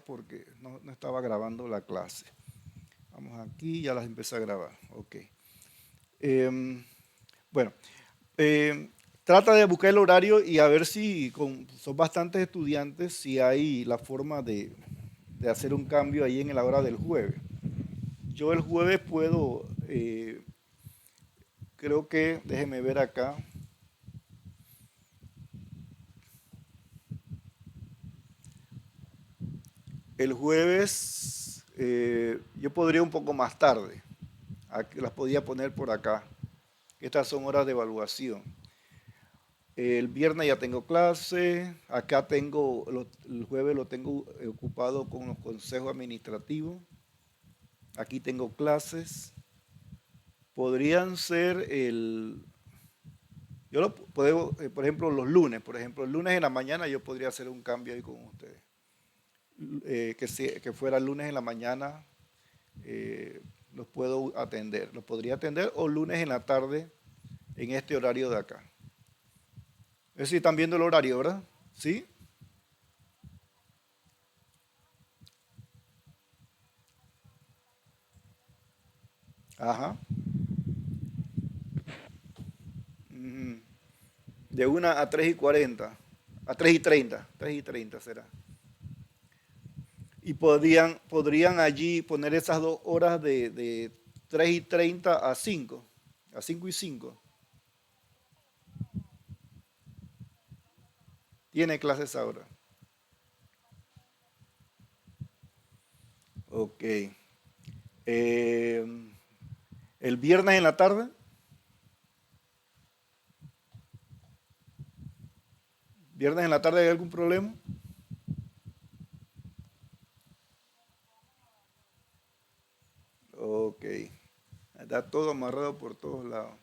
porque no estaba grabando la clase. Vamos aquí, ya las empecé a grabar. Ok. Em, bueno, em, trata de buscar el horario y a ver si son bastantes estudiantes, si hay la forma de hacer un cambio ahí en la hora del jueves. Yo el jueves puedo, creo que, déjeme ver acá. El jueves yo podría un poco más tarde. Las podía poner por acá. Estas son horas de evaluación. El viernes ya tengo clase. Acá tengo, el jueves lo tengo ocupado con los consejos administrativos. Aquí tengo clases. Podrían ser yo lo puedo, por ejemplo, los lunes. Por ejemplo, el lunes en la mañana yo podría hacer un cambio ahí con ustedes. Que fuera el lunes en la mañana, los puedo atender. Los podría atender o lunes en la tarde en este horario de acá. Es decir, están viendo el horario, ¿verdad? ¿Sí? Ajá. Ujú. De 1 a 3:40. A 3:30. 3:30 será. Y podrían allí poner esas 2 horas de 3:30 a 5. A 5:05. Tiene clases ahora. Ok. Eh, el viernes en la tarde. ¿Viernes en la tarde hay algún problema? Ok. Está todo amarrado por todos lados.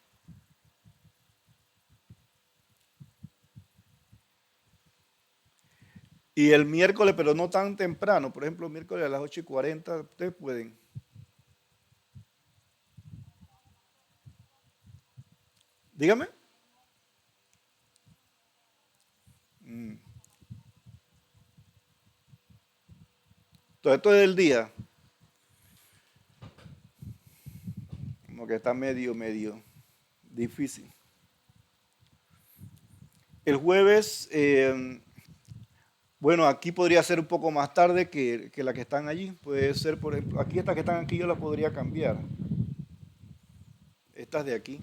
Y el miércoles, pero no tan temprano. Por ejemplo, miércoles a las 8:40, ustedes pueden. Dígame. Mm. Todo esto es del día. Como que está medio difícil. El jueves, bueno, aquí podría ser un poco más tarde que la que están allí. Puede ser, por ejemplo, aquí estas que están aquí yo las podría cambiar. Estas de aquí.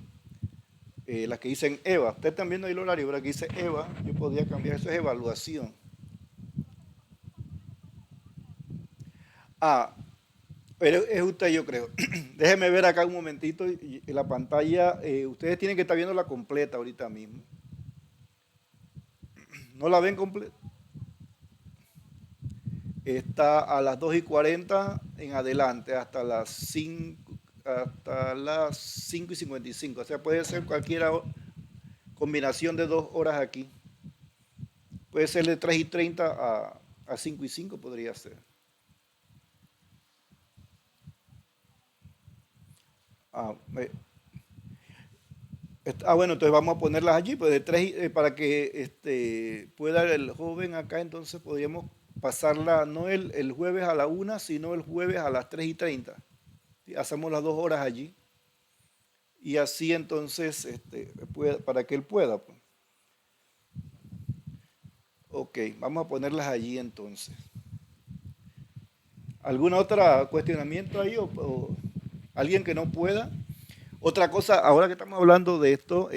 Las que dicen EVA. Ustedes están viendo ahí el horario, ¿verdad? Que dice EVA. Yo podría cambiar. Eso es evaluación. Ah, pero es usted, yo creo. Déjeme ver acá un momentito y la pantalla. Ustedes tienen que estar viendo la completa ahorita mismo. ¿No la ven completa? Está a las 2:40 en adelante, hasta las 5:55. O sea, puede ser cualquier combinación de 2 horas aquí. Puede ser de 3:30 a 5:05, podría ser. Ah, bueno, entonces vamos a ponerlas allí, pues para que pueda el joven acá, entonces podríamos pasarla no el jueves a la 1, sino el jueves a las 3:30. ¿Sí? Hacemos las 2 horas allí y así entonces para que él pueda, pues. Ok, vamos a ponerlas allí entonces. ¿Alguna otra cuestionamiento ahí o alguien que no pueda? Otra cosa, ahora que estamos hablando de esto,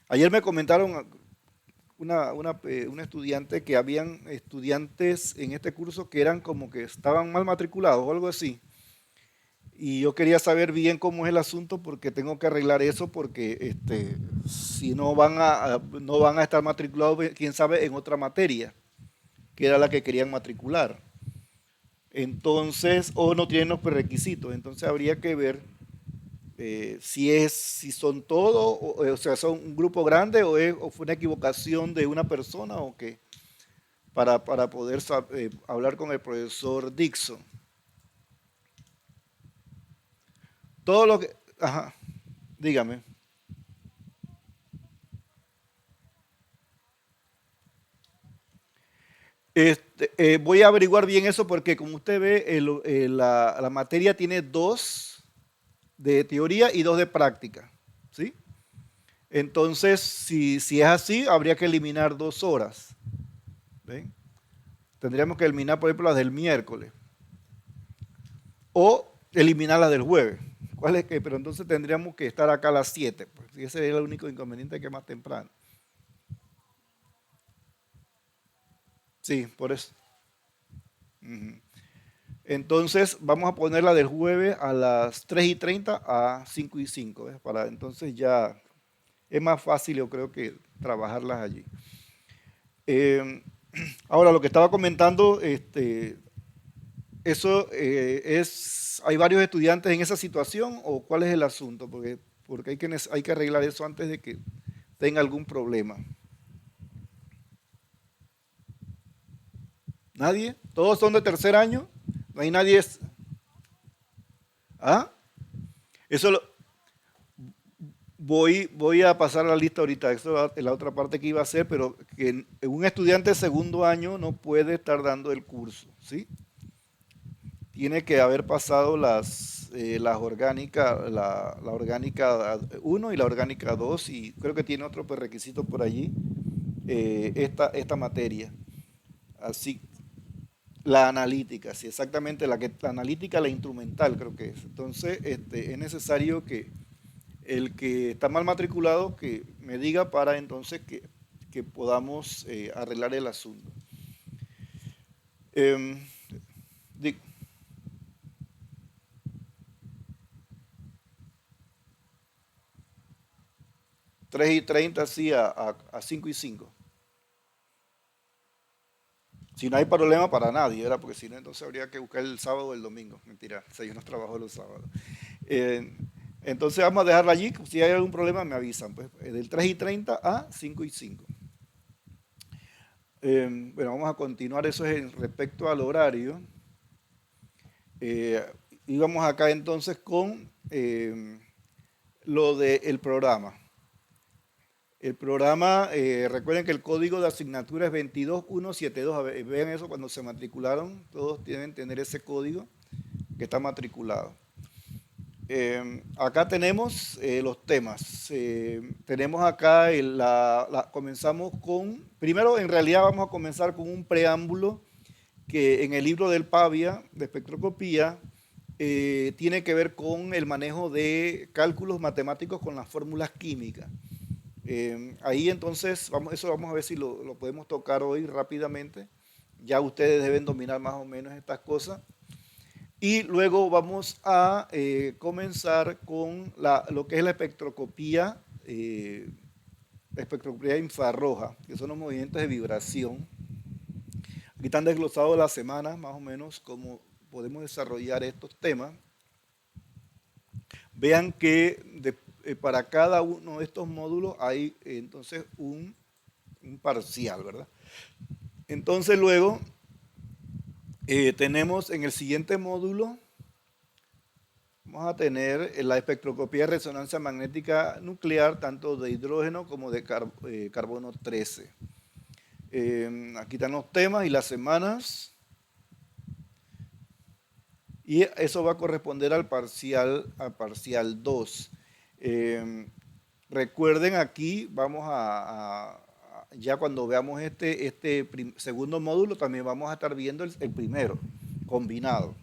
ayer me comentaron una estudiante que habían estudiantes en este curso que eran como que estaban mal matriculados o algo así. Y yo quería saber bien cómo es el asunto porque tengo que arreglar eso porque si no van a estar matriculados, quién sabe, en otra materia, que era la que querían matricular. Entonces, o no tienen los prerequisitos. Entonces habría que ver si son todos, o sea, son un grupo grande o fue una equivocación de una persona o qué, para poder hablar con el profesor Dixon. Todo lo que, ajá, dígame. Voy a averiguar bien eso porque como usted ve, la materia tiene 2 de teoría y 2 de práctica, ¿sí? Entonces, si es así, habría que eliminar 2 horas, ¿ven? Tendríamos que eliminar, por ejemplo, las del miércoles o eliminar las del jueves. ¿Cuál es que? Pero entonces tendríamos que estar acá a las 7, pues, y ese es el único inconveniente, que es más temprano. Sí, por eso. Ujú. Entonces vamos a poner la del jueves a las 3:30 a 5:05, ¿ves? Para entonces ya es más fácil, yo creo, que trabajarlas allí. Eh, Ahora, lo que estaba comentando, eso ¿hay varios estudiantes en esa situación o cuál es el asunto? Porque hay que arreglar eso antes de que tenga algún problema. ¿Nadie? ¿Todos son de tercer año? No hay nadie. ¿Ah? Eso lo, voy a pasar la lista ahorita. Eso es la otra parte que iba a hacer, pero que un estudiante de segundo año no puede estar dando el curso, ¿sí? Tiene que haber pasado las orgánicas, la orgánica uno y la orgánica 2 y creo que tiene otro requisito por allí, esta materia. Así, la analítica, sí, exactamente, la analítica, la instrumental creo que es. Entonces, es necesario que el que está mal matriculado que me diga para entonces que podamos arreglar el asunto. Em, di- 3:30, sí, a 5:05. Si no hay problema para nadie, ¿verdad? Porque si no, entonces habría que buscar el sábado o el domingo. Mentira, o sea, yo no trabajo los sábados. Eh, entonces vamos a dejarla allí. Si hay algún problema, me avisan. Pues, del 3:30 a 5:05. Bueno, vamos a continuar. Eso es respecto al horario. Eh, Íbamos acá entonces con lo del programa. El programa, recuerden que el código de asignatura es 22172. A ver, vean eso cuando se matricularon. Todos tienen que tener ese código que está matriculado. Acá tenemos los temas. Tenemos acá, comenzamos con, primero en realidad vamos a comenzar con un preámbulo que en el libro del Pavia de espectroscopía tiene que ver con el manejo de cálculos matemáticos con las fórmulas químicas. Ahí entonces, eso vamos a ver si lo podemos tocar hoy rápidamente. Ya ustedes deben dominar más o menos estas cosas. Y luego vamos a comenzar con lo que es la espectroscopía infrarroja, que son los movimientos de vibración. Aquí están desglosados las semanas, más o menos, cómo podemos desarrollar estos temas. Vean que para cada uno de estos módulos hay entonces un parcial, ¿verdad? Entonces luego tenemos en el siguiente módulo, vamos a tener la espectroscopía de resonancia magnética nuclear, tanto de hidrógeno como de carbono 13. Aquí están los temas y las semanas. Y eso va a corresponder al parcial 2. Recuerden aquí, ya cuando veamos este segundo módulo, también vamos a estar viendo el primero, combinado.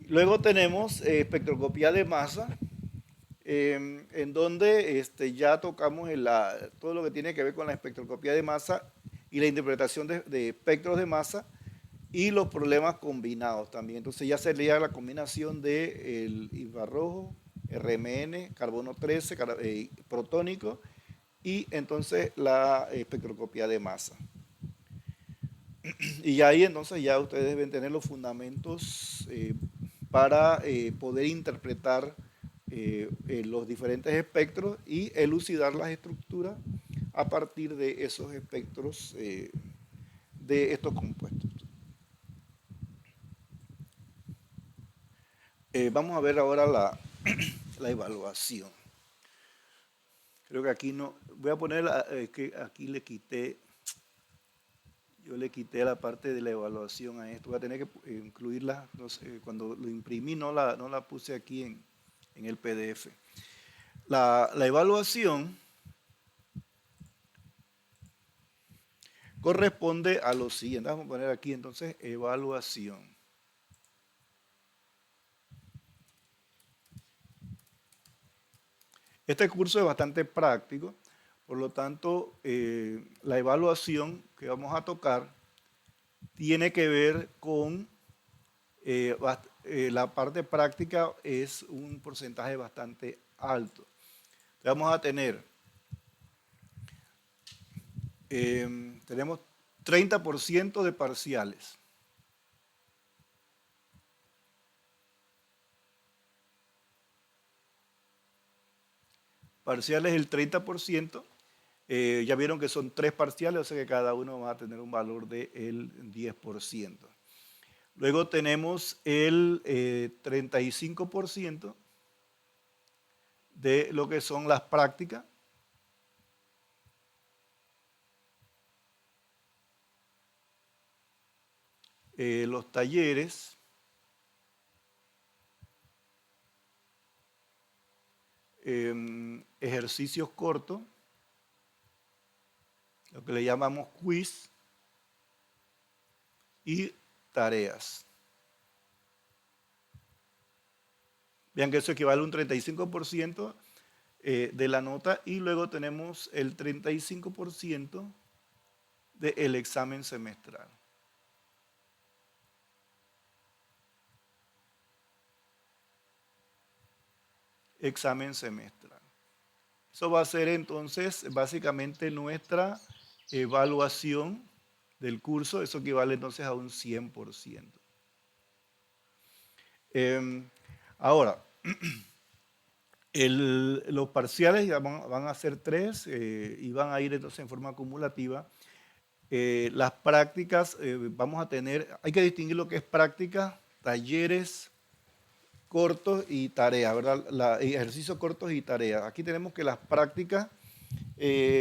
Luego tenemos espectroscopía de masa, en donde ya tocamos todo lo que tiene que ver con la espectroscopía de masa y la interpretación de espectros de masa y los problemas combinados también. Entonces ya sería la combinación del infrarrojo, RMN, carbono 13, protónico y entonces la espectroscopía de masa. Y ahí entonces ya ustedes deben tener los fundamentos para poder interpretar los diferentes espectros y elucidar las estructuras a partir de esos espectros de estos compuestos. Vamos a ver ahora la evaluación. Creo que aquí no. Voy a poner que aquí le quité. Yo le quité la parte de la evaluación a esto. Voy a tener que incluirla. No sé, cuando lo imprimí no la puse aquí en el PDF. La evaluación corresponde a lo siguiente. Vamos a poner aquí entonces evaluación. Este curso es bastante práctico, por lo tanto, la evaluación que vamos a tocar tiene que ver con la parte práctica, es un porcentaje bastante alto. Vamos a tener, tenemos 30% de parciales. Parciales el 30%. Ya vieron que son 3 parciales, o sea que cada uno va a tener un valor del 10%. Luego tenemos el 35% de lo que son las prácticas. Los talleres, ejercicios cortos, lo que le llamamos quiz, y tareas. Vean que eso equivale a un 35% de la nota, y luego tenemos el 35% del examen semestral. Examen semestral. Eso va a ser entonces básicamente nuestra evaluación del curso. Eso equivale entonces a un 100%. Ahora, los parciales ya van a ser 3 y van a ir entonces en forma acumulativa. Las prácticas, vamos a tener, hay que distinguir lo que es práctica, talleres cortos y tareas, ¿verdad? Ejercicios cortos y tareas. Aquí tenemos que las prácticas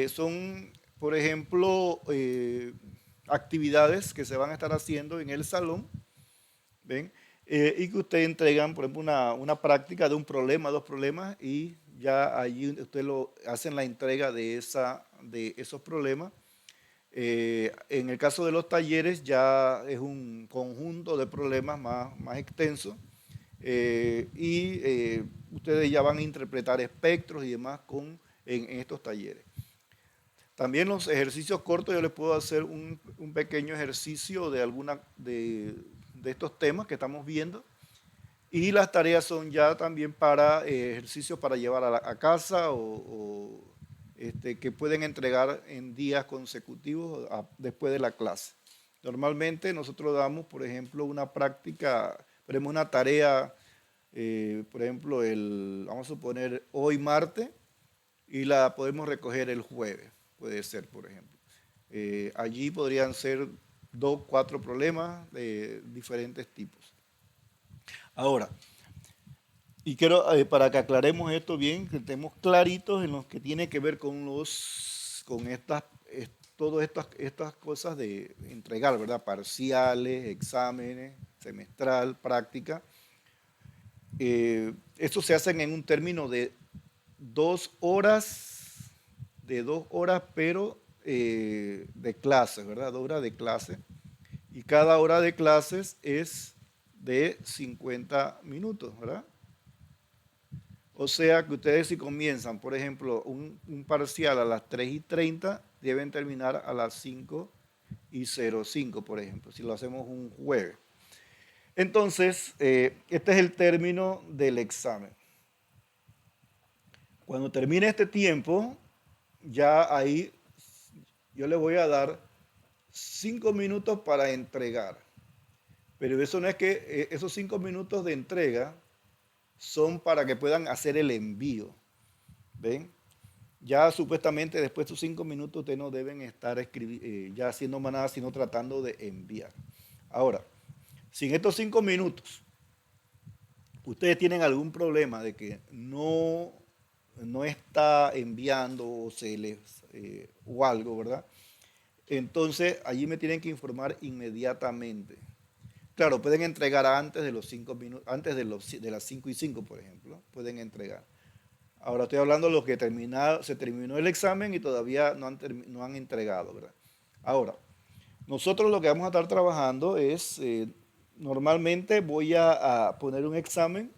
son, por ejemplo, actividades que se van a estar haciendo en el salón, ¿ven? Y que ustedes entregan, por ejemplo, una práctica de un problema, 2 problemas, y ya allí ustedes hacen la entrega de esos problemas. En el caso de los talleres ya es un conjunto de problemas más extenso, y ustedes ya van a interpretar espectros y demás en estos talleres. También los ejercicios cortos, yo les puedo hacer un pequeño ejercicio de estos temas que estamos viendo. Y las tareas son ya también para ejercicios para llevar a casa que pueden entregar en días consecutivos después de la clase. Normalmente nosotros damos, por ejemplo, una práctica, ponemos una tarea, por ejemplo, vamos a suponer hoy martes, y la podemos recoger el jueves, puede ser, por ejemplo. Allí podrían ser 2, 4 problemas de diferentes tipos. Ahora, y quiero, para que aclaremos esto bien, que estemos claritos en lo que tiene que ver con todas estas cosas de entregar, ¿verdad? Parciales, exámenes, semestral, práctica. Esto se hacen en un término de 2 horas, pero de clases, ¿verdad? 2 horas de clase. Y cada hora de clases es de 50 minutos, ¿verdad? O sea que ustedes, si comienzan, por ejemplo, un parcial a las 3:30, deben terminar a las 5:05, por ejemplo, si lo hacemos un jueves. Entonces, este es el término del examen. Cuando termine este tiempo, ya ahí yo le voy a dar 5 minutos para entregar. Pero eso no es que esos 5 minutos de entrega son para que puedan hacer el envío. ¿Ven? Ya supuestamente después de esos 5 minutos ustedes no deben estar ya haciendo más nada, sino tratando de enviar. Ahora, si en estos 5 minutos ustedes tienen algún problema de que no está enviando o algo, ¿verdad? Entonces, allí me tienen que informar inmediatamente. Claro, pueden entregar antes de los 5 minutos, antes de las 5:05, por ejemplo, pueden entregar. Ahora estoy hablando de los que se terminó el examen y todavía no han entregado, ¿verdad? Ahora, nosotros lo que vamos a estar trabajando es, normalmente voy a poner un examen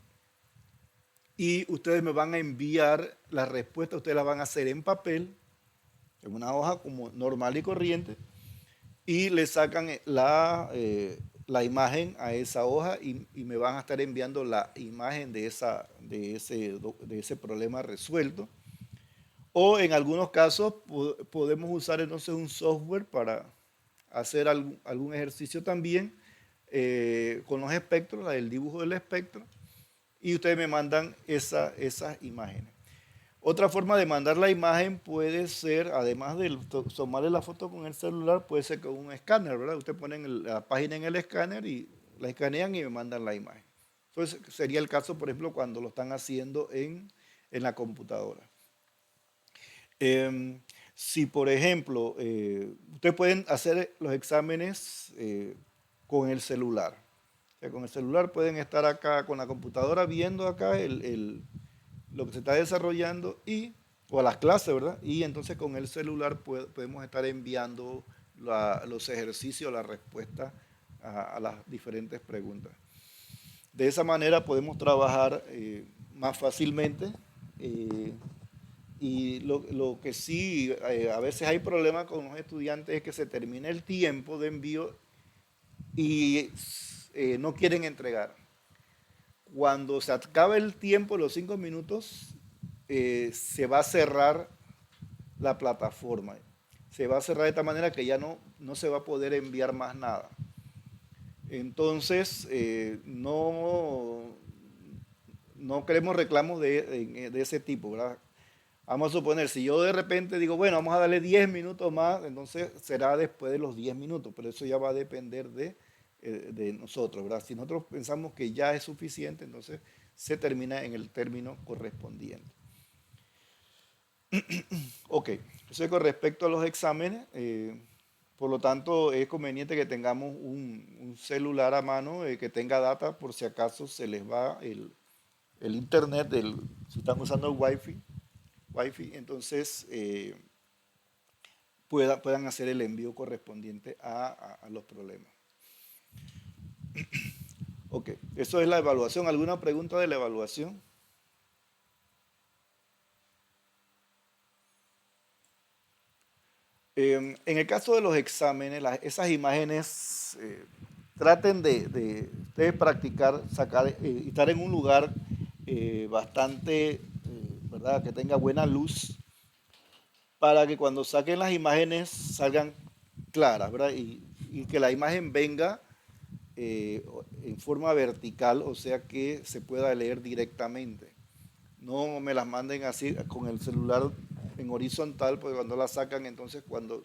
y ustedes me van a enviar la respuesta, ustedes la van a hacer en papel, en una hoja como normal y corriente, y le sacan la imagen a esa hoja y me van a estar enviando la imagen de ese problema resuelto. O en algunos casos podemos usar entonces un software para hacer algún ejercicio también con los espectros, el dibujo del espectro, y ustedes me mandan esas imágenes. Otra forma de mandar la imagen puede ser, además de tomarle la foto con el celular, puede ser con un escáner, ¿verdad? Usted pone la página en el escáner y la escanean y me mandan la imagen. Entonces sería el caso, por ejemplo, cuando lo están haciendo en la computadora. Em, si, por ejemplo, ustedes pueden hacer los exámenes con el celular. O sea, con el celular pueden estar acá con la computadora viendo acá lo que se está desarrollando o las clases, ¿verdad? Y entonces con el celular podemos estar enviando los ejercicios, las respuestas a las diferentes preguntas. De esa manera podemos trabajar más fácilmente. eh, y lo que sí, a veces hay problemas con los estudiantes es que se termina el tiempo de envío y no quieren entregar. Cuando se acabe el tiempo, los 5 minutos, se va a cerrar la plataforma. Se va a cerrar de esta manera que ya no se va a poder enviar más nada. Entonces, no queremos reclamos de ese tipo, ¿verdad? Vamos a suponer, si yo de repente digo, bueno, vamos a darle 10 minutos más, entonces será después de los 10 minutos, pero eso ya va a depender de nosotros, ¿verdad? Si nosotros pensamos que ya es suficiente, entonces se termina en el término correspondiente. Ok, entonces con respecto a los exámenes, por lo tanto es conveniente que tengamos un celular a mano que tenga data por si acaso se les va el internet, si están usando el wifi, entonces puedan hacer el envío correspondiente a los problemas. Ok, eso es la evaluación. ¿Alguna pregunta de la evaluación? En el caso de los exámenes, esas imágenes, traten de ustedes practicar, sacar, estar en un lugar bastante, ¿verdad? Que tenga buena luz para que cuando saquen las imágenes salgan claras, ¿verdad? Y que la imagen venga en forma vertical, o sea que se pueda leer directamente. No me las manden así con el celular en horizontal, porque cuando la sacan, entonces cuando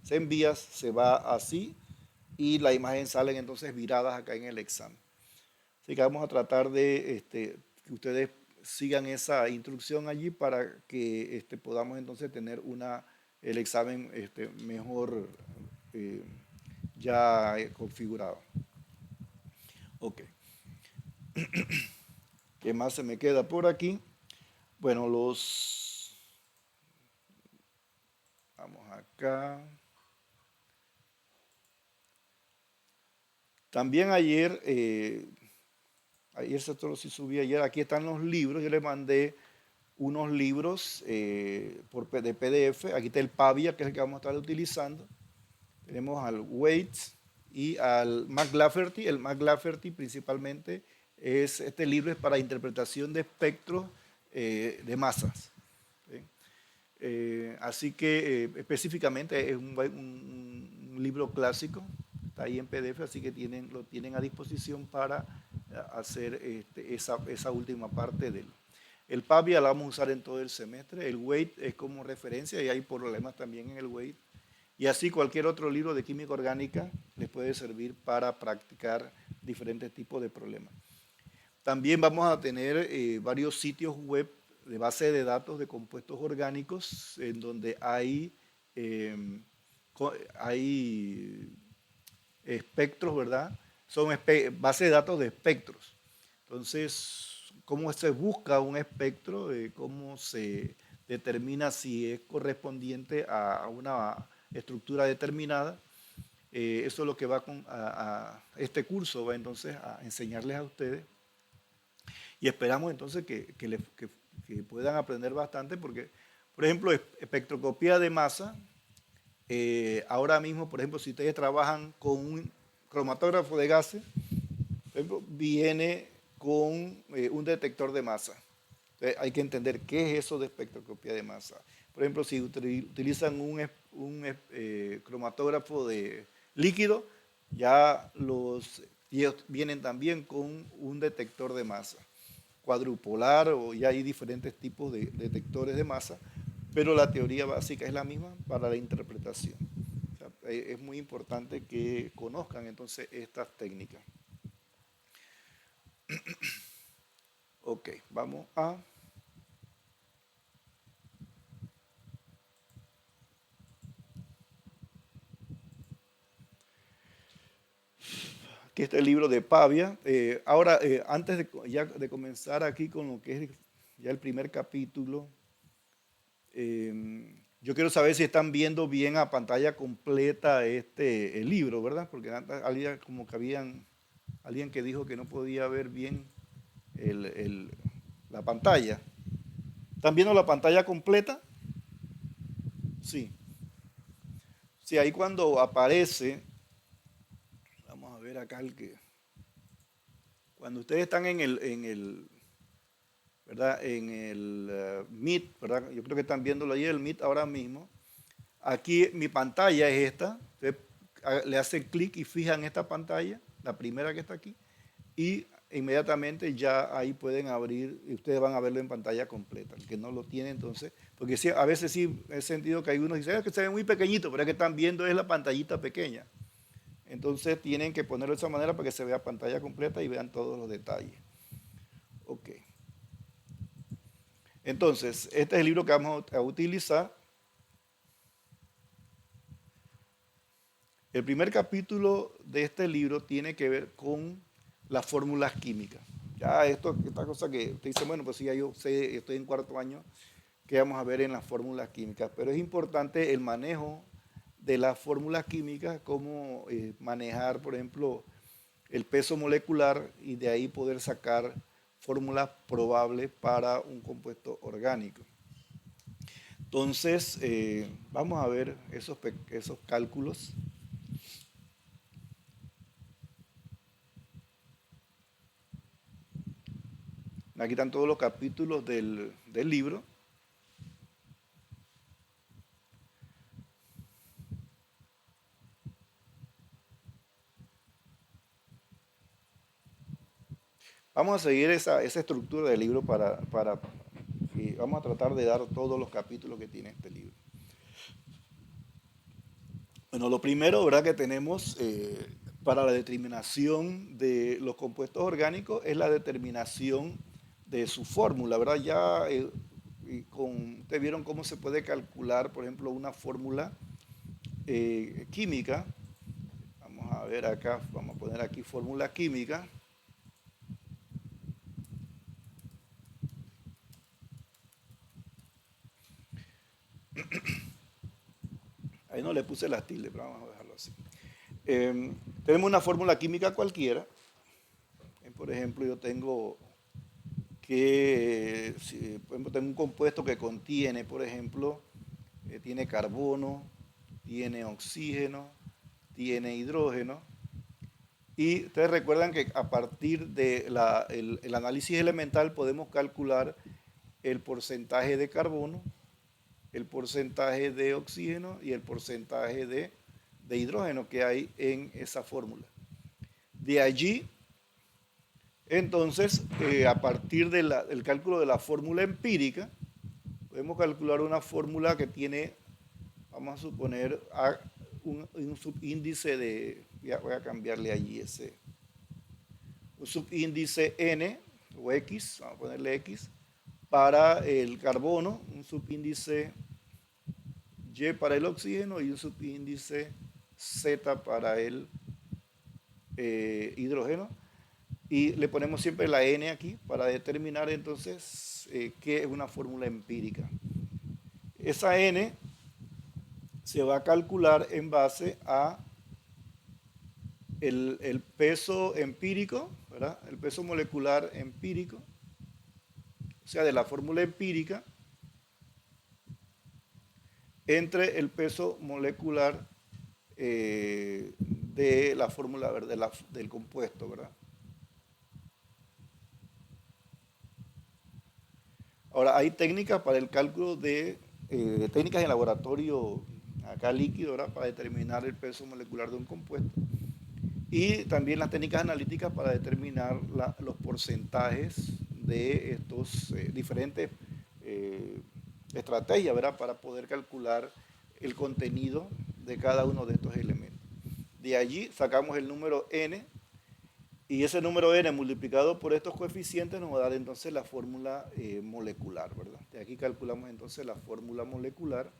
se envía, se va así y la imagen salen entonces viradas acá en el examen. Así que vamos a tratar de que ustedes sigan esa instrucción allí para que podamos entonces tener el examen mejor eh, ya configurado. Ok, ¿qué más se me queda por aquí? Bueno, vamos acá. También ayer esto lo sí subí ayer, aquí están los libros, yo le mandé unos libros de PDF, aquí está el Pavia, que es el que vamos a estar utilizando, tenemos al Waits y al McLafferty, el McLafferty principalmente este libro es para interpretación de espectros de masas. ¿Sí? Así que específicamente es un libro clásico, está ahí en PDF, así que lo tienen a disposición para hacer esa última parte del. El PABIA la vamos a usar en todo el semestre, el WAIT es como referencia y hay problemas también en el WAIT. Y así cualquier otro libro de química orgánica les puede servir para practicar diferentes tipos de problemas. También vamos a tener varios sitios web de base de datos de compuestos orgánicos en donde hay hay espectros, ¿verdad? Son bases de datos de espectros. Entonces, ¿cómo se busca un espectro? ¿Cómo se determina si es correspondiente a una estructura determinada? Eso es lo que va a este curso, va entonces a enseñarles a ustedes. Y esperamos entonces que puedan aprender bastante porque, por ejemplo, espectroscopía de masa, ahora mismo, por ejemplo, si ustedes trabajan con un cromatógrafo de gases, por ejemplo, viene con un detector de masa. Entonces, hay que entender qué es eso de espectroscopía de masa. Por ejemplo, si utilizan un cromatógrafo de líquido, ya ellos vienen también con un detector de masa cuadrupolar, o ya hay diferentes tipos de detectores de masa, pero la teoría básica es la misma para la interpretación. O sea, es muy importante que conozcan entonces estas técnicas. Ok, vamos a... Aquí está el libro de Pavia. Ahora, antes ya de comenzar aquí con lo que es ya el primer capítulo, yo quiero saber si están viendo bien a pantalla completa el libro, ¿verdad? Porque antes había como que alguien que dijo que no podía ver bien la pantalla. ¿Están viendo la pantalla completa? Sí. Sí, ahí cuando aparece, vamos a ver acá cuando ustedes están ¿verdad? En el Meet, ¿verdad? Yo creo que están viéndolo ahí, el Meet ahora mismo. Aquí mi pantalla es esta. Ustedes le hacen clic y fijan esta pantalla, la primera que está aquí, y inmediatamente ya ahí pueden abrir y ustedes van a verlo en pantalla completa. El que no lo tiene, entonces, porque sí, a veces sí he sentido que hay unos que dicen que se ve muy pequeñito, pero es que están viendo es la pantallita pequeña. Entonces tienen que ponerlo de esa manera para que se vea pantalla completa y vean todos los detalles. Ok. Entonces, este es el libro que vamos a utilizar. El primer capítulo de este libro tiene que ver con las fórmulas químicas. Ya esta cosa que te dice, bueno, pues sí, ya yo sé, estoy en cuarto año, que vamos a ver en las fórmulas químicas. Pero es importante el manejo de las fórmulas químicas, cómo manejar, por ejemplo, el peso molecular y de ahí poder sacar fórmulas probables para un compuesto orgánico. Entonces, vamos a ver esos cálculos. Aquí están todos los capítulos del libro. Vamos a seguir esa estructura del libro y vamos a tratar de dar todos los capítulos que tiene este libro. Bueno, lo primero, ¿verdad?, que tenemos para la determinación de los compuestos orgánicos es la determinación de su fórmula, ¿verdad? Ya ustedes vieron cómo se puede calcular, por ejemplo, una fórmula química. Vamos a ver acá, vamos a poner aquí fórmula química. Ahí no le puse las tildes, pero vamos a dejarlo así. Tenemos una fórmula química cualquiera. Por ejemplo, yo tengo por ejemplo, tengo un compuesto que contiene, por ejemplo, tiene carbono, tiene oxígeno, tiene hidrógeno. Y ustedes recuerdan que a partir del análisis elemental podemos calcular el porcentaje de carbono, el porcentaje de oxígeno y el porcentaje de hidrógeno que hay en esa fórmula. De allí, entonces, a partir del cálculo de la fórmula empírica, podemos calcular una fórmula que tiene, vamos a suponer, un subíndice voy a cambiarle allí un subíndice N o X, vamos a ponerle X, para el carbono, un subíndice Y para el oxígeno y un subíndice Z para el hidrógeno. Y le ponemos siempre la N aquí para determinar entonces qué es una fórmula empírica. Esa N se va a calcular en base a el peso empírico, ¿verdad? El peso molecular empírico, o sea, de la fórmula empírica, entre el peso molecular de la fórmula del compuesto, ¿verdad? Ahora, hay técnicas para el cálculo de técnicas en laboratorio acá líquido, ¿verdad? Para determinar el peso molecular de un compuesto. Y también las técnicas analíticas para determinar los porcentajes de estos diferentes eh, estrategias, ¿verdad? Para poder calcular el contenido de cada uno de estos elementos. De allí sacamos el número n y ese número n multiplicado por estos coeficientes nos va a dar entonces la fórmula molecular, ¿verdad? De aquí calculamos entonces la fórmula molecular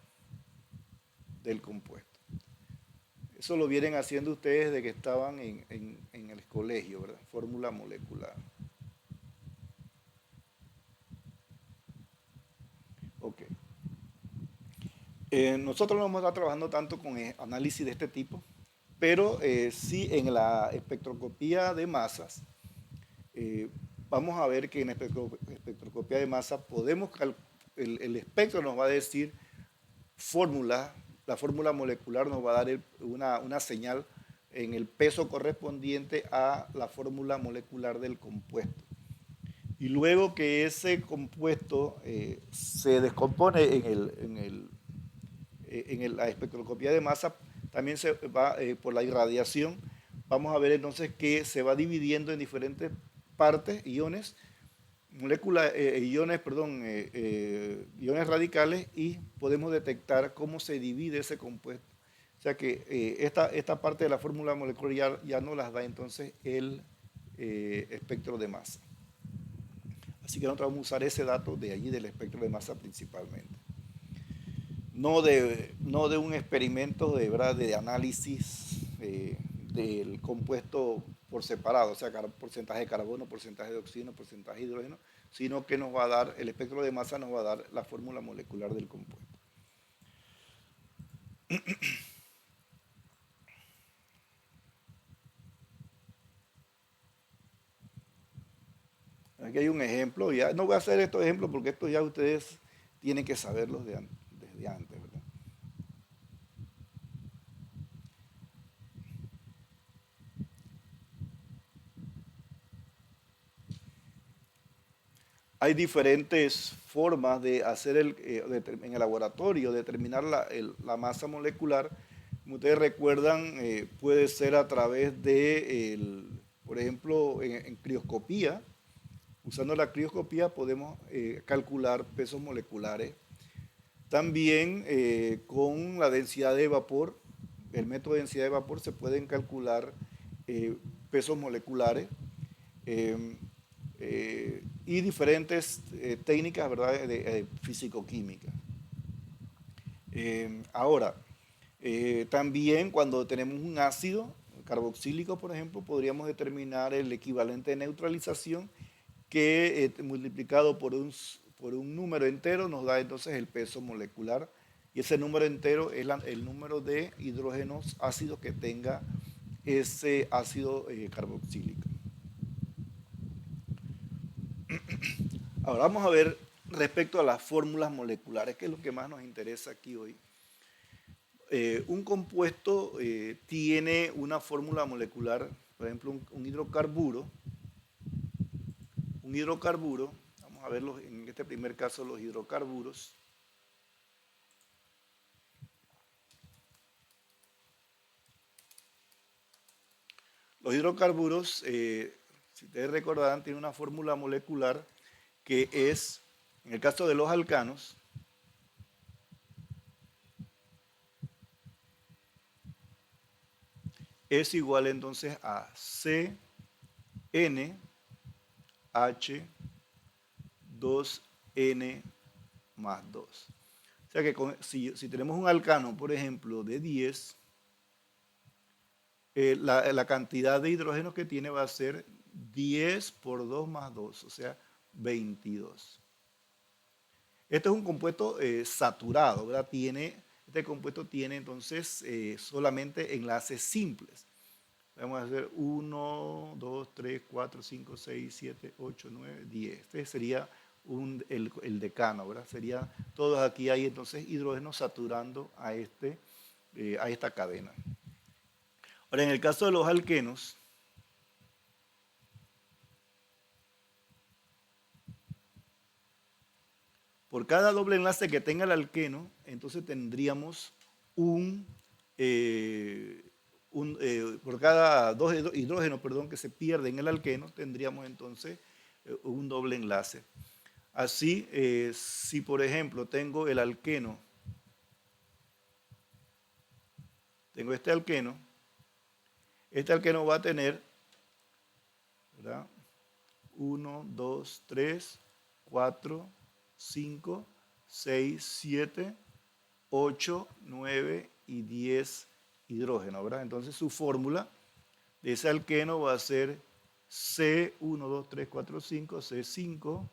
del compuesto. Eso lo vienen haciendo ustedes desde que estaban en el colegio, ¿verdad? Fórmula molecular. Ok. Nosotros no vamos a estar trabajando tanto con análisis de este tipo, pero sí en la espectroscopía de masas, eh, vamos a ver que en la espectroscopía de masa podemos, el espectro nos va a decir fórmula, la fórmula molecular nos va a dar una señal en el peso correspondiente a la fórmula molecular del compuesto. Y luego que ese compuesto se descompone en la espectroscopía de masa, también se va por la irradiación. Vamos a ver entonces que se va dividiendo en diferentes partes, iones, iones radicales, y podemos detectar cómo se divide ese compuesto. O sea que esta parte de la fórmula molecular ya no las da entonces el espectro de masa. Así que nosotros vamos a usar ese dato de allí del espectro de masa principalmente. No de un experimento de, ¿verdad? De análisis del compuesto por separado, o sea, porcentaje de carbono, porcentaje de oxígeno, porcentaje de hidrógeno, sino que nos va a dar, el espectro de masa nos va a dar la fórmula molecular del compuesto. Aquí hay un ejemplo, ya no voy a hacer estos ejemplos porque estos ya ustedes tienen que saberlos desde antes, ¿verdad? Hay diferentes formas de hacer en el laboratorio, determinar la masa molecular. Como ustedes recuerdan, puede ser a través de, por ejemplo, en crioscopía. Usando la crioscopía podemos calcular pesos moleculares. También con la densidad de vapor, el método de densidad de vapor, se pueden calcular pesos moleculares. Eh, y diferentes técnicas, ¿verdad? De físico-química. Ahora, también cuando tenemos un ácido carboxílico, por ejemplo, podríamos determinar el equivalente de neutralización que multiplicado por un número entero nos da entonces el peso molecular, y ese número entero es el número de hidrógenos ácidos que tenga ese ácido carboxílico. Ahora vamos a ver respecto a las fórmulas moleculares, que es lo que más nos interesa aquí hoy. Un compuesto tiene una fórmula molecular, por ejemplo, un hidrocarburo. Un hidrocarburo, vamos a ver en este primer caso los hidrocarburos. Los hidrocarburos, si ustedes recordarán, tienen una fórmula molecular que es, en el caso de los alcanos, es igual entonces a CnH2n más 2. O sea que si tenemos un alcano, por ejemplo, de 10, la cantidad de hidrógenos que tiene va a ser 10 por 2 más 2, o sea, 22. Este es un compuesto saturado, ¿verdad? Este compuesto tiene entonces solamente enlaces simples. Vamos a hacer 1, 2, 3, 4, 5, 6, 7, 8, 9, 10. Este sería el decano, ¿verdad? Sería todos aquí hay entonces hidrógenos saturando a esta cadena. Ahora, en el caso de los alquenos, por cada doble enlace que tenga el alqueno, entonces tendríamos eh, por cada dos hidrógenos, perdón, que se pierde en el alqueno, tendríamos entonces un doble enlace. Así, si por ejemplo tengo el alqueno, tengo este alqueno va a tener, ¿verdad? 1, 2, 3, 4, 5, 6, 7, 8, 9 y 10 hidrógenos, ¿verdad? Entonces su fórmula de ese alqueno va a ser C1, 2, 3, 4, 5, C5,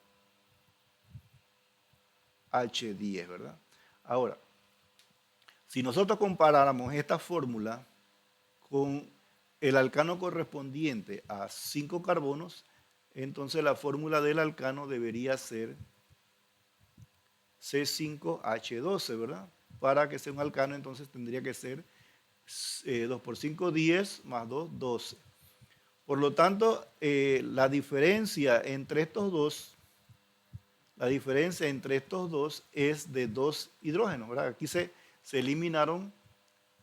H10, ¿verdad? Ahora, si nosotros comparáramos esta fórmula con el alcano correspondiente a 5 carbonos, entonces la fórmula del alcano debería ser C5H12, ¿verdad? Para que sea un alcano, entonces tendría que ser 2 por 5, 10, más 2, 12. Por lo tanto, la diferencia entre estos dos es de 2 hidrógenos, ¿verdad? Aquí se eliminaron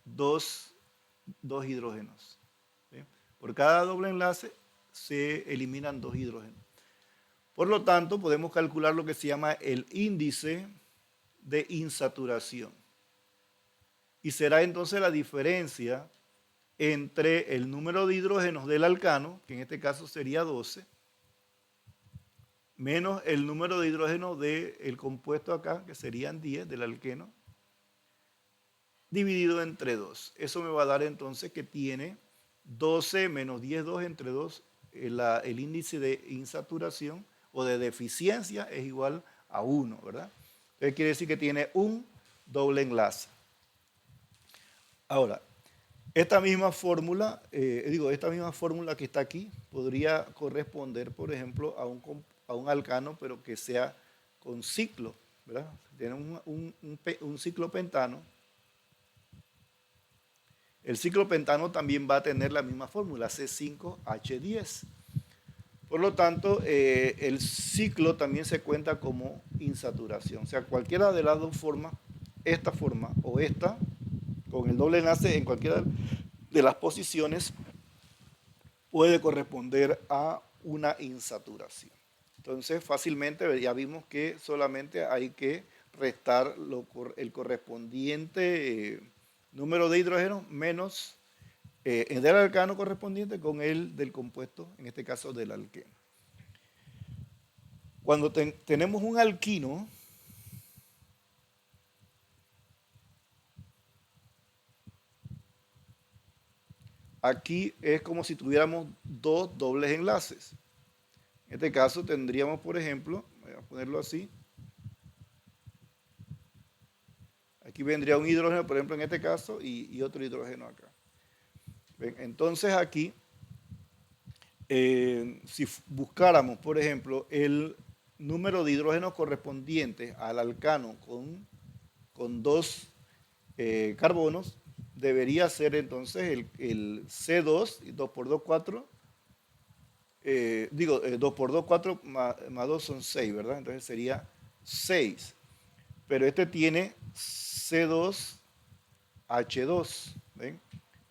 dos hidrógenos. ¿Sí? Por cada doble enlace se eliminan 2 hidrógenos. Por lo tanto, podemos calcular lo que se llama el índice de insaturación. Y será entonces la diferencia entre el número de hidrógenos del alcano, que en este caso sería 12, menos el número de hidrógenos del compuesto acá, que serían 10 del alqueno, dividido entre 2. Eso me va a dar entonces que tiene 12 menos 10, 2 entre 2, el índice de insaturación o de deficiencia es igual a 1, ¿verdad? Entonces quiere decir que tiene un doble enlace. Ahora, esta misma fórmula que está aquí, podría corresponder, por ejemplo, a un alcano, pero que sea con ciclo, ¿verdad? Tiene un ciclopentano. El ciclopentano también va a tener la misma fórmula, C5H10. Por lo tanto, el ciclo también se cuenta como insaturación. O sea, cualquiera de las dos formas, esta forma o esta, con el doble enlace en cualquiera de las posiciones, puede corresponder a una insaturación. Entonces, fácilmente ya vimos que solamente hay que restar el correspondiente número de hidrógeno menos el del alcano correspondiente con el del compuesto, en este caso del alqueno. Cuando tenemos un alquino, aquí es como si tuviéramos dos dobles enlaces. En este caso tendríamos, por ejemplo, voy a ponerlo así. Aquí vendría un hidrógeno, por ejemplo, en este caso, y otro hidrógeno acá. ¿Ven? Entonces aquí, si buscáramos, por ejemplo, el número de hidrógenos correspondientes al alcano con dos carbonos, debería ser entonces el C2, 2 por 2, 4. 2 por 2, 4 más 2 son 6, ¿verdad? Entonces sería 6. Pero este tiene C2H2, ¿ven?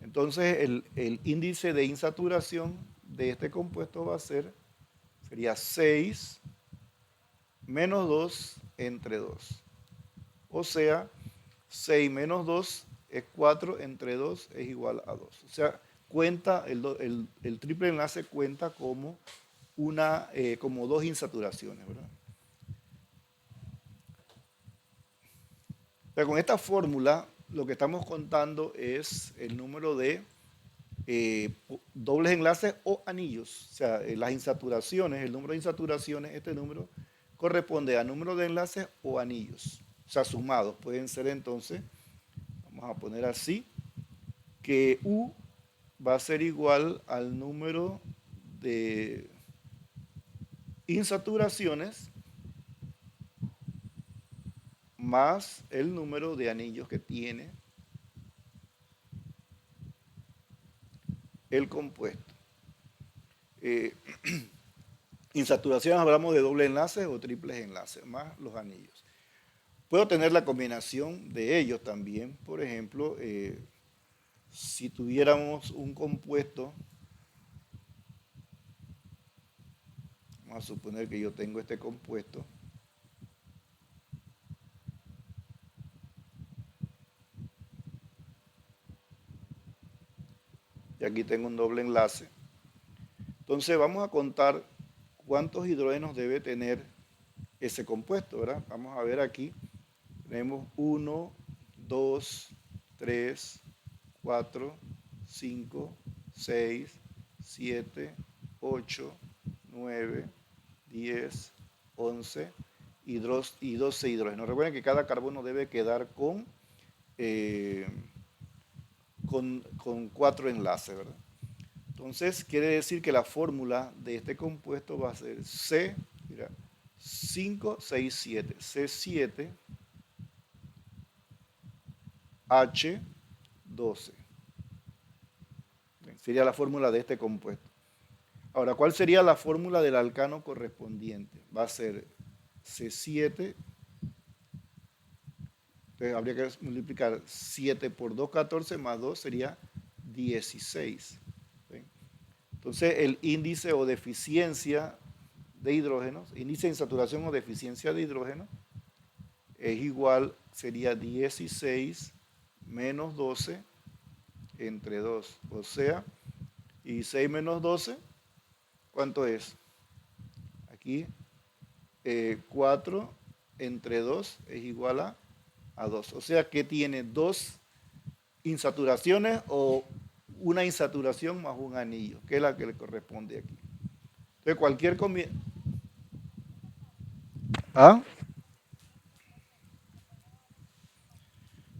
Entonces el índice de insaturación de este compuesto sería 6 menos 2 entre 2. O sea, 6 menos 2 es 4 entre 2 es igual a 2. O sea, el triple enlace cuenta como como dos insaturaciones, ¿verdad? Pero con esta fórmula lo que estamos contando es el número de dobles enlaces o anillos. O sea, las insaturaciones, el número de insaturaciones, este número corresponde a número de enlaces o anillos. O sea, sumados. Pueden ser entonces, vamos a poner así, que U va a ser igual al número de insaturaciones más el número de anillos que tiene el compuesto. Eh, Insaturación hablamos de doble enlaces o triples enlaces, más los anillos. Puedo tener la combinación de ellos también. Por ejemplo, si tuviéramos un compuesto, vamos a suponer que yo tengo este compuesto, y aquí tengo un doble enlace. Entonces vamos a contar cuántos hidrógenos debe tener ese compuesto, ¿verdad? Vamos a ver aquí. Tenemos 1, 2, 3, 4, 5, 6, 7, 8, 9, 10, 11 y 12 hidrógenos. Recuerden que cada carbono debe quedar eh, con 4 enlaces, ¿verdad? Entonces quiere decir que la fórmula de este compuesto va a ser C, mira, 5, 6, 7, C7, H12. Sería la fórmula de este compuesto. Ahora, ¿cuál sería la fórmula del alcano correspondiente? Va a ser C7, entonces habría que multiplicar 7 por 2, 14, más 2 sería 16. ¿Sí? Entonces, el índice o deficiencia de hidrógenos, índice de insaturación o deficiencia de hidrógeno, es igual, sería 16 menos 12 entre 2. O sea, 16 menos 12, ¿cuánto es? Aquí 4 entre 2 es igual a 2. O sea que tiene dos insaturaciones o una insaturación más un anillo, que es la que le corresponde aquí. Entonces cualquier combinación... ¿Ah?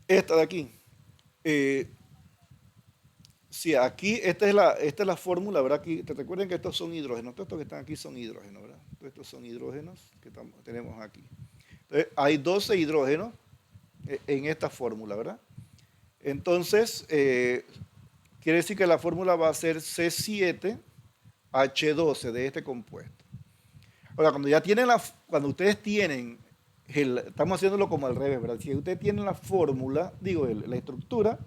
Esta de aquí. Eh, sí, aquí esta es la fórmula, ¿verdad? Aquí, te recuerden que estos son hidrógenos, todos estos que están aquí son hidrógenos, ¿verdad? Todos estos son hidrógenos que tenemos aquí. Entonces, hay 12 hidrógenos en esta fórmula, ¿verdad? Entonces, quiere decir que la fórmula va a ser C7H12 de este compuesto. Ahora, cuando ustedes tienen, estamos haciéndolo como al revés, ¿verdad? Si ustedes tienen la fórmula, digo, la estructura,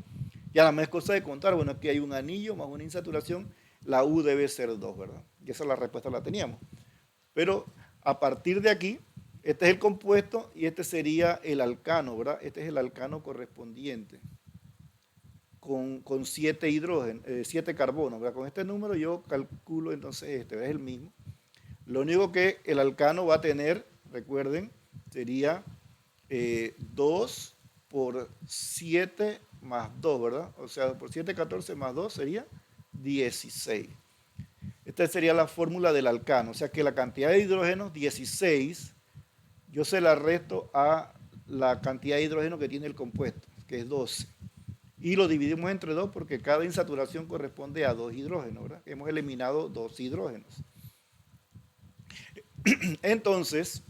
ya la más cosa de contar, bueno, aquí hay un anillo más una insaturación, la U debe ser 2, ¿verdad? Y esa es la respuesta, la teníamos. Pero a partir de aquí, este es el compuesto y este sería el alcano, ¿verdad? Este es el alcano correspondiente con 7 hidrógenos, 7 carbonos, ¿verdad? Con este número yo calculo entonces este, es el mismo. Lo único que el alcano va a tener, recuerden, sería 2 por 7 más 2, ¿verdad? O sea, por 7, 14 más 2 sería 16. Esta sería la fórmula del alcano. O sea que la cantidad de hidrógenos, 16, yo se la resto a la cantidad de hidrógeno que tiene el compuesto, que es 12. Y lo dividimos entre 2 porque cada insaturación corresponde a 2 hidrógenos, ¿verdad? Hemos eliminado 2 hidrógenos. Entonces,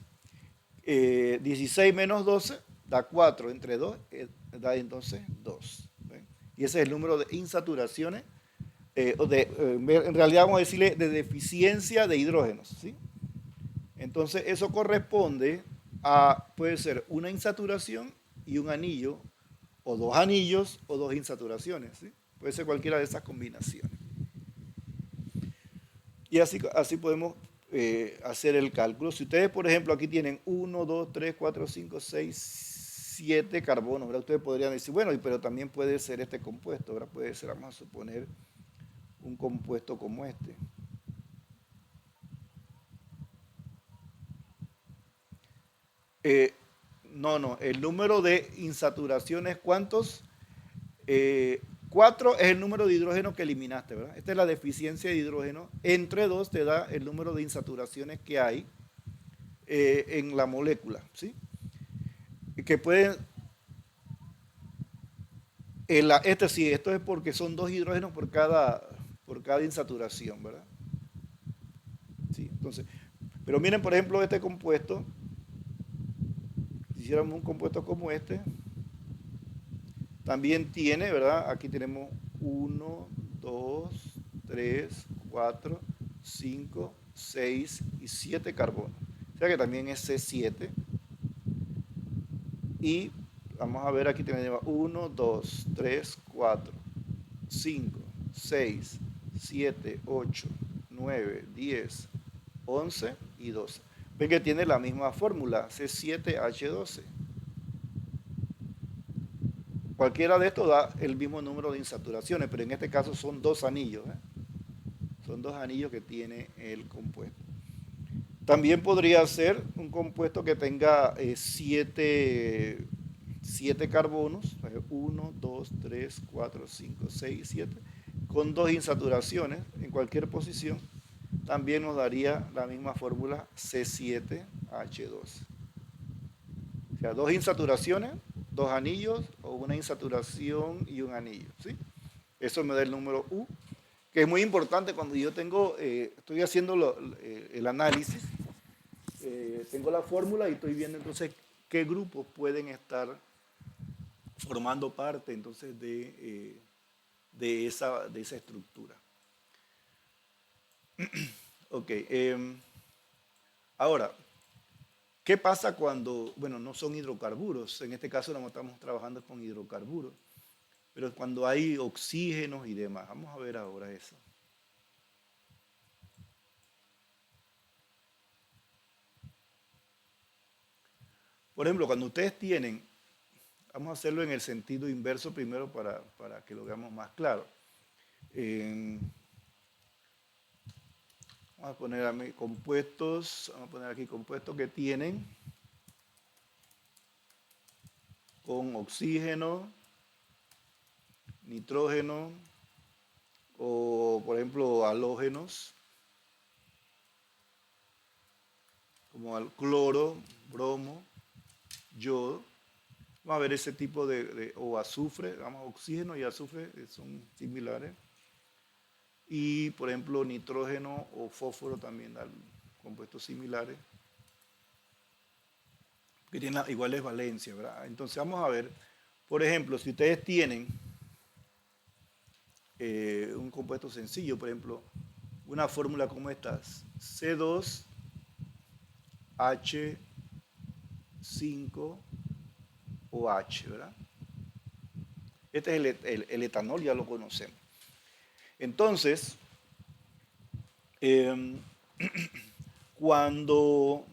16 menos 12 da 4, entre 2 da entonces 2. ¿Ven? Y ese es el número de insaturaciones, en realidad vamos a decirle de deficiencia de hidrógenos. ¿Sí? Entonces eso corresponde a, puede ser una insaturación y un anillo, o dos anillos o dos insaturaciones. ¿Sí? Puede ser cualquiera de esas combinaciones. Y así podemos hacer el cálculo. Si ustedes, por ejemplo, aquí tienen 1, 2, 3, 4, 5, 6, 7 carbonos, ¿verdad? Ustedes podrían decir, bueno, pero también puede ser este compuesto, ¿verdad? Puede ser, vamos a suponer, un compuesto como este. Eh, No, el número de insaturaciones, ¿cuántos? 4 es el número de hidrógeno que eliminaste, ¿verdad? Esta es la deficiencia de hidrógeno. Entre 2 te da el número de insaturaciones que hay en la molécula, ¿sí? Que pueden, este sí, esto es porque son 2 hidrógenos por cada insaturación, ¿verdad? Sí, entonces, pero miren, por ejemplo, este compuesto, si hiciéramos un compuesto como este, también tiene, ¿verdad? Aquí tenemos 1, 2, 3, 4, 5, 6 y 7 carbonos. O sea que también es C7. Y vamos a ver, aquí tenemos 1, 2, 3, 4, 5, 6, 7, 8, 9, 10, 11 y 12. Ven que tiene la misma fórmula, C7H12. Cualquiera de estos da el mismo número de insaturaciones, pero en este caso son 2 anillos. Son 2 anillos que tiene el compuesto. También podría ser un compuesto que tenga 7 carbonos, 1, 2, 3, 4, 5, 6, 7, con 2 insaturaciones en cualquier posición. También nos daría la misma fórmula C7H12. O sea, 2 insaturaciones, 2 anillos, o una insaturación y un anillo, ¿sí? Eso me da el número U, que es muy importante cuando yo estoy haciendo el análisis, tengo la fórmula y estoy viendo entonces qué grupos pueden estar formando parte entonces de esa estructura. Ok, ahora, ¿qué pasa cuando, bueno, no son hidrocarburos? En este caso no estamos trabajando con hidrocarburos, pero cuando hay oxígenos y demás. Vamos a ver ahora eso. Por ejemplo, cuando ustedes tienen, vamos a hacerlo en el sentido inverso primero para que lo veamos más claro. Vamos a poner aquí compuestos que tienen con oxígeno, nitrógeno o por ejemplo halógenos como el cloro, bromo, yodo. Vamos a ver ese tipo o azufre, vamos, oxígeno y azufre son similares. Y por ejemplo nitrógeno o fósforo también dan compuestos similares que tienen iguales valencias, ¿verdad? Entonces vamos a ver, por ejemplo, si ustedes tienen un compuesto sencillo, por ejemplo, una fórmula como esta, C2H5OH, ¿verdad? Este es el etanol, ya lo conocemos. Entonces, eh, cuando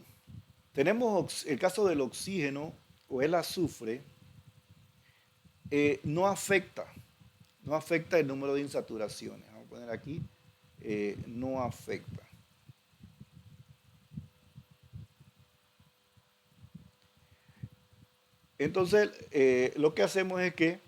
tenemos el caso del oxígeno o el azufre, no afecta el número de insaturaciones. Vamos a poner aquí, no afecta. Entonces, lo que hacemos es que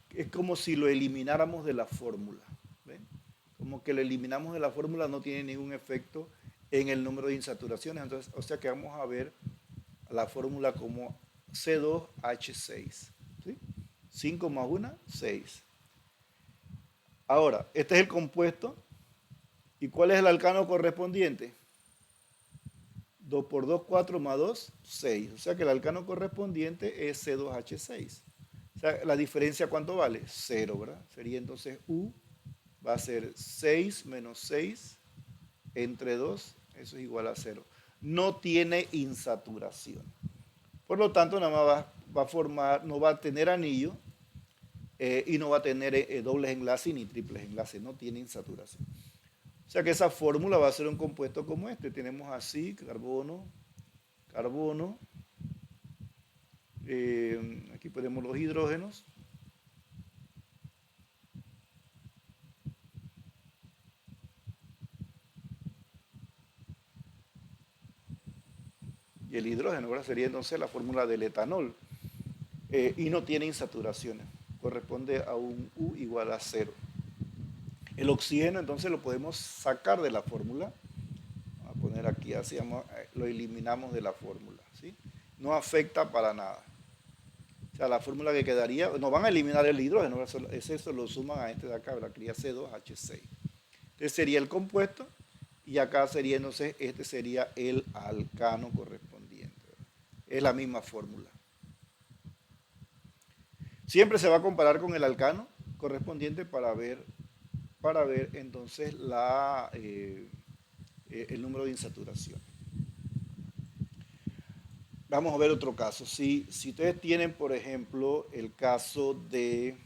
es como si lo elimináramos de la fórmula. ¿Ven? Como que lo eliminamos de la fórmula, no tiene ningún efecto en el número de insaturaciones. Entonces, o sea que vamos a ver la fórmula como C2H6. ¿Sí? 5 más 1, 6. Ahora, este es el compuesto. ¿Y cuál es el alcano correspondiente? 2 por 2, 4 más 2, 6. O sea que el alcano correspondiente es C2H6. O sea, la diferencia, ¿cuánto vale? 0, ¿verdad? Sería entonces U va a ser 6 menos 6 entre 2, eso es igual a 0. No tiene insaturación. Por lo tanto, nada más va a formar, no va a tener anillo y no va a tener dobles enlaces ni triples enlaces, no tiene insaturación. O sea que esa fórmula va a ser un compuesto como este. Tenemos así, carbono, carbono. Aquí ponemos los hidrógenos. y el hidrógeno, ¿verdad? Sería entonces la fórmula del etanol. Y no tiene insaturaciones, corresponde a un U igual a 0. El oxígeno entonces lo podemos sacar de la fórmula, vamos a poner aquí así, lo eliminamos de la fórmula, ¿sí? No afecta para nada. O sea, la fórmula que quedaría, nos van a eliminar el hidrógeno, eso lo suman a este de acá, la cría C2H6. Este sería el compuesto y acá sería entonces, este sería el alcano correspondiente. Es la misma fórmula. Siempre se va a comparar con el alcano correspondiente para ver entonces el número de insaturación. Vamos a ver otro caso. Si ustedes tienen, por ejemplo, el caso de...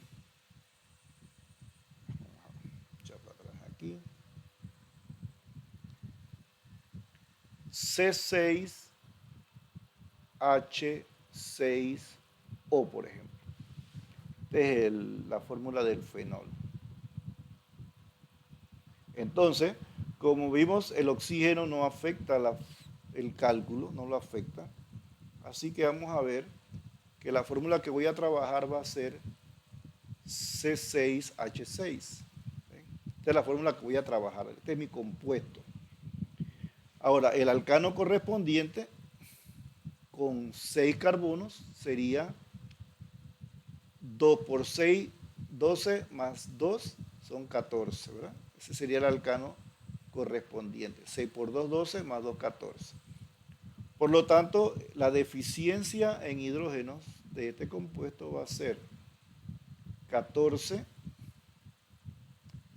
Echar para atrás aquí. C6H6O, por ejemplo. Esta es la fórmula del fenol. Entonces, como vimos, el oxígeno no afecta el cálculo, no lo afecta. Así que vamos a ver que la fórmula que voy a trabajar va a ser C6H6. Esta es la fórmula que voy a trabajar. Este es mi compuesto. Ahora, el alcano correspondiente con 6 carbonos sería 2 por 6, 12 más 2 son 14, ¿verdad? Ese sería el alcano correspondiente. 6 por 2, 12 más 2, 14. Por lo tanto, la deficiencia en hidrógenos de este compuesto va a ser 14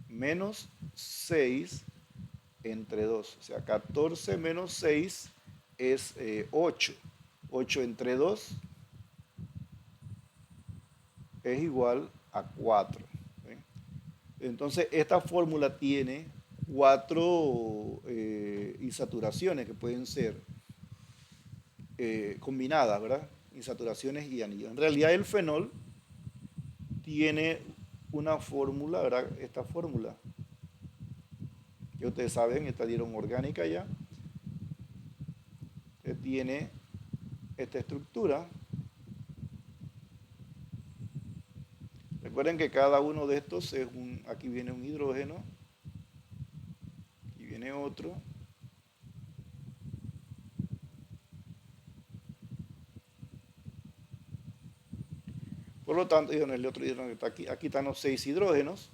menos 6 entre 2. O sea, 14 menos 6 es 8. 8 entre 2 es igual a 4. ¿Sí? Entonces, esta fórmula tiene 4 insaturaciones que pueden ser combinadas, ¿verdad? Insaturaciones y anillos. En realidad, el fenol tiene una fórmula, ¿verdad? Esta fórmula, que ustedes saben, esta dieron orgánica ya. Tiene esta estructura. Recuerden que cada uno de estos es aquí viene un hidrógeno, aquí viene otro, por lo tanto, el otro hidrógeno que está aquí están los 6 hidrógenos.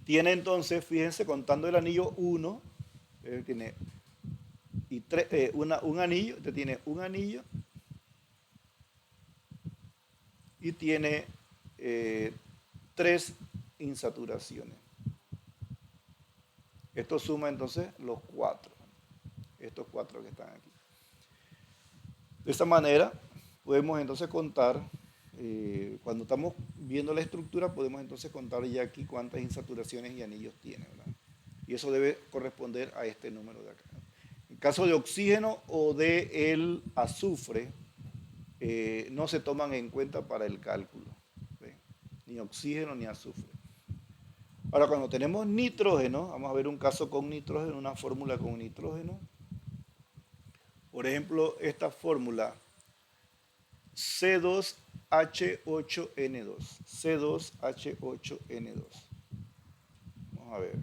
Tiene entonces, fíjense, contando el anillo 1, tiene un anillo, este tiene un anillo y tiene 3 insaturaciones. Esto suma entonces los 4, estos 4 que están aquí. De esta manera podemos entonces contar, cuando estamos viendo la estructura, podemos entonces contar ya aquí cuántas insaturaciones y anillos tiene, ¿verdad? Y eso debe corresponder a este número de acá. En caso de oxígeno o de el azufre, no se toman en cuenta para el cálculo, ¿sí? Ni oxígeno ni azufre. Ahora, cuando tenemos nitrógeno, vamos a ver un caso con nitrógeno, una fórmula con nitrógeno. Por ejemplo, esta fórmula C2H8N2. C2H8N2. Vamos a ver.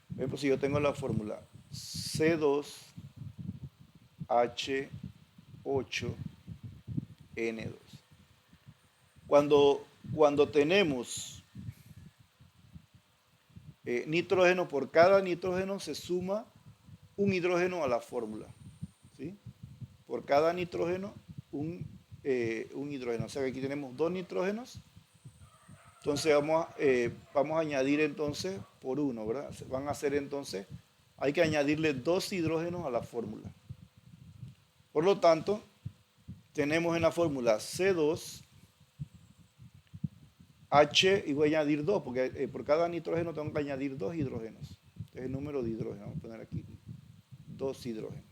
Por ejemplo, si yo tengo la fórmula C2H8N2. Cuando tenemos nitrógeno, por cada nitrógeno se suma un hidrógeno a la fórmula, ¿sí? Por cada nitrógeno, un hidrógeno. O sea que aquí tenemos 2 nitrógenos. Entonces vamos a añadir entonces por 1, ¿verdad? Van a ser entonces, hay que añadirle 2 hidrógenos a la fórmula. Por lo tanto, tenemos en la fórmula C2H, y voy a añadir 2, porque por cada nitrógeno tengo que añadir 2 hidrógenos. Este es el número de hidrógenos, vamos a poner aquí 2 hidrógenos.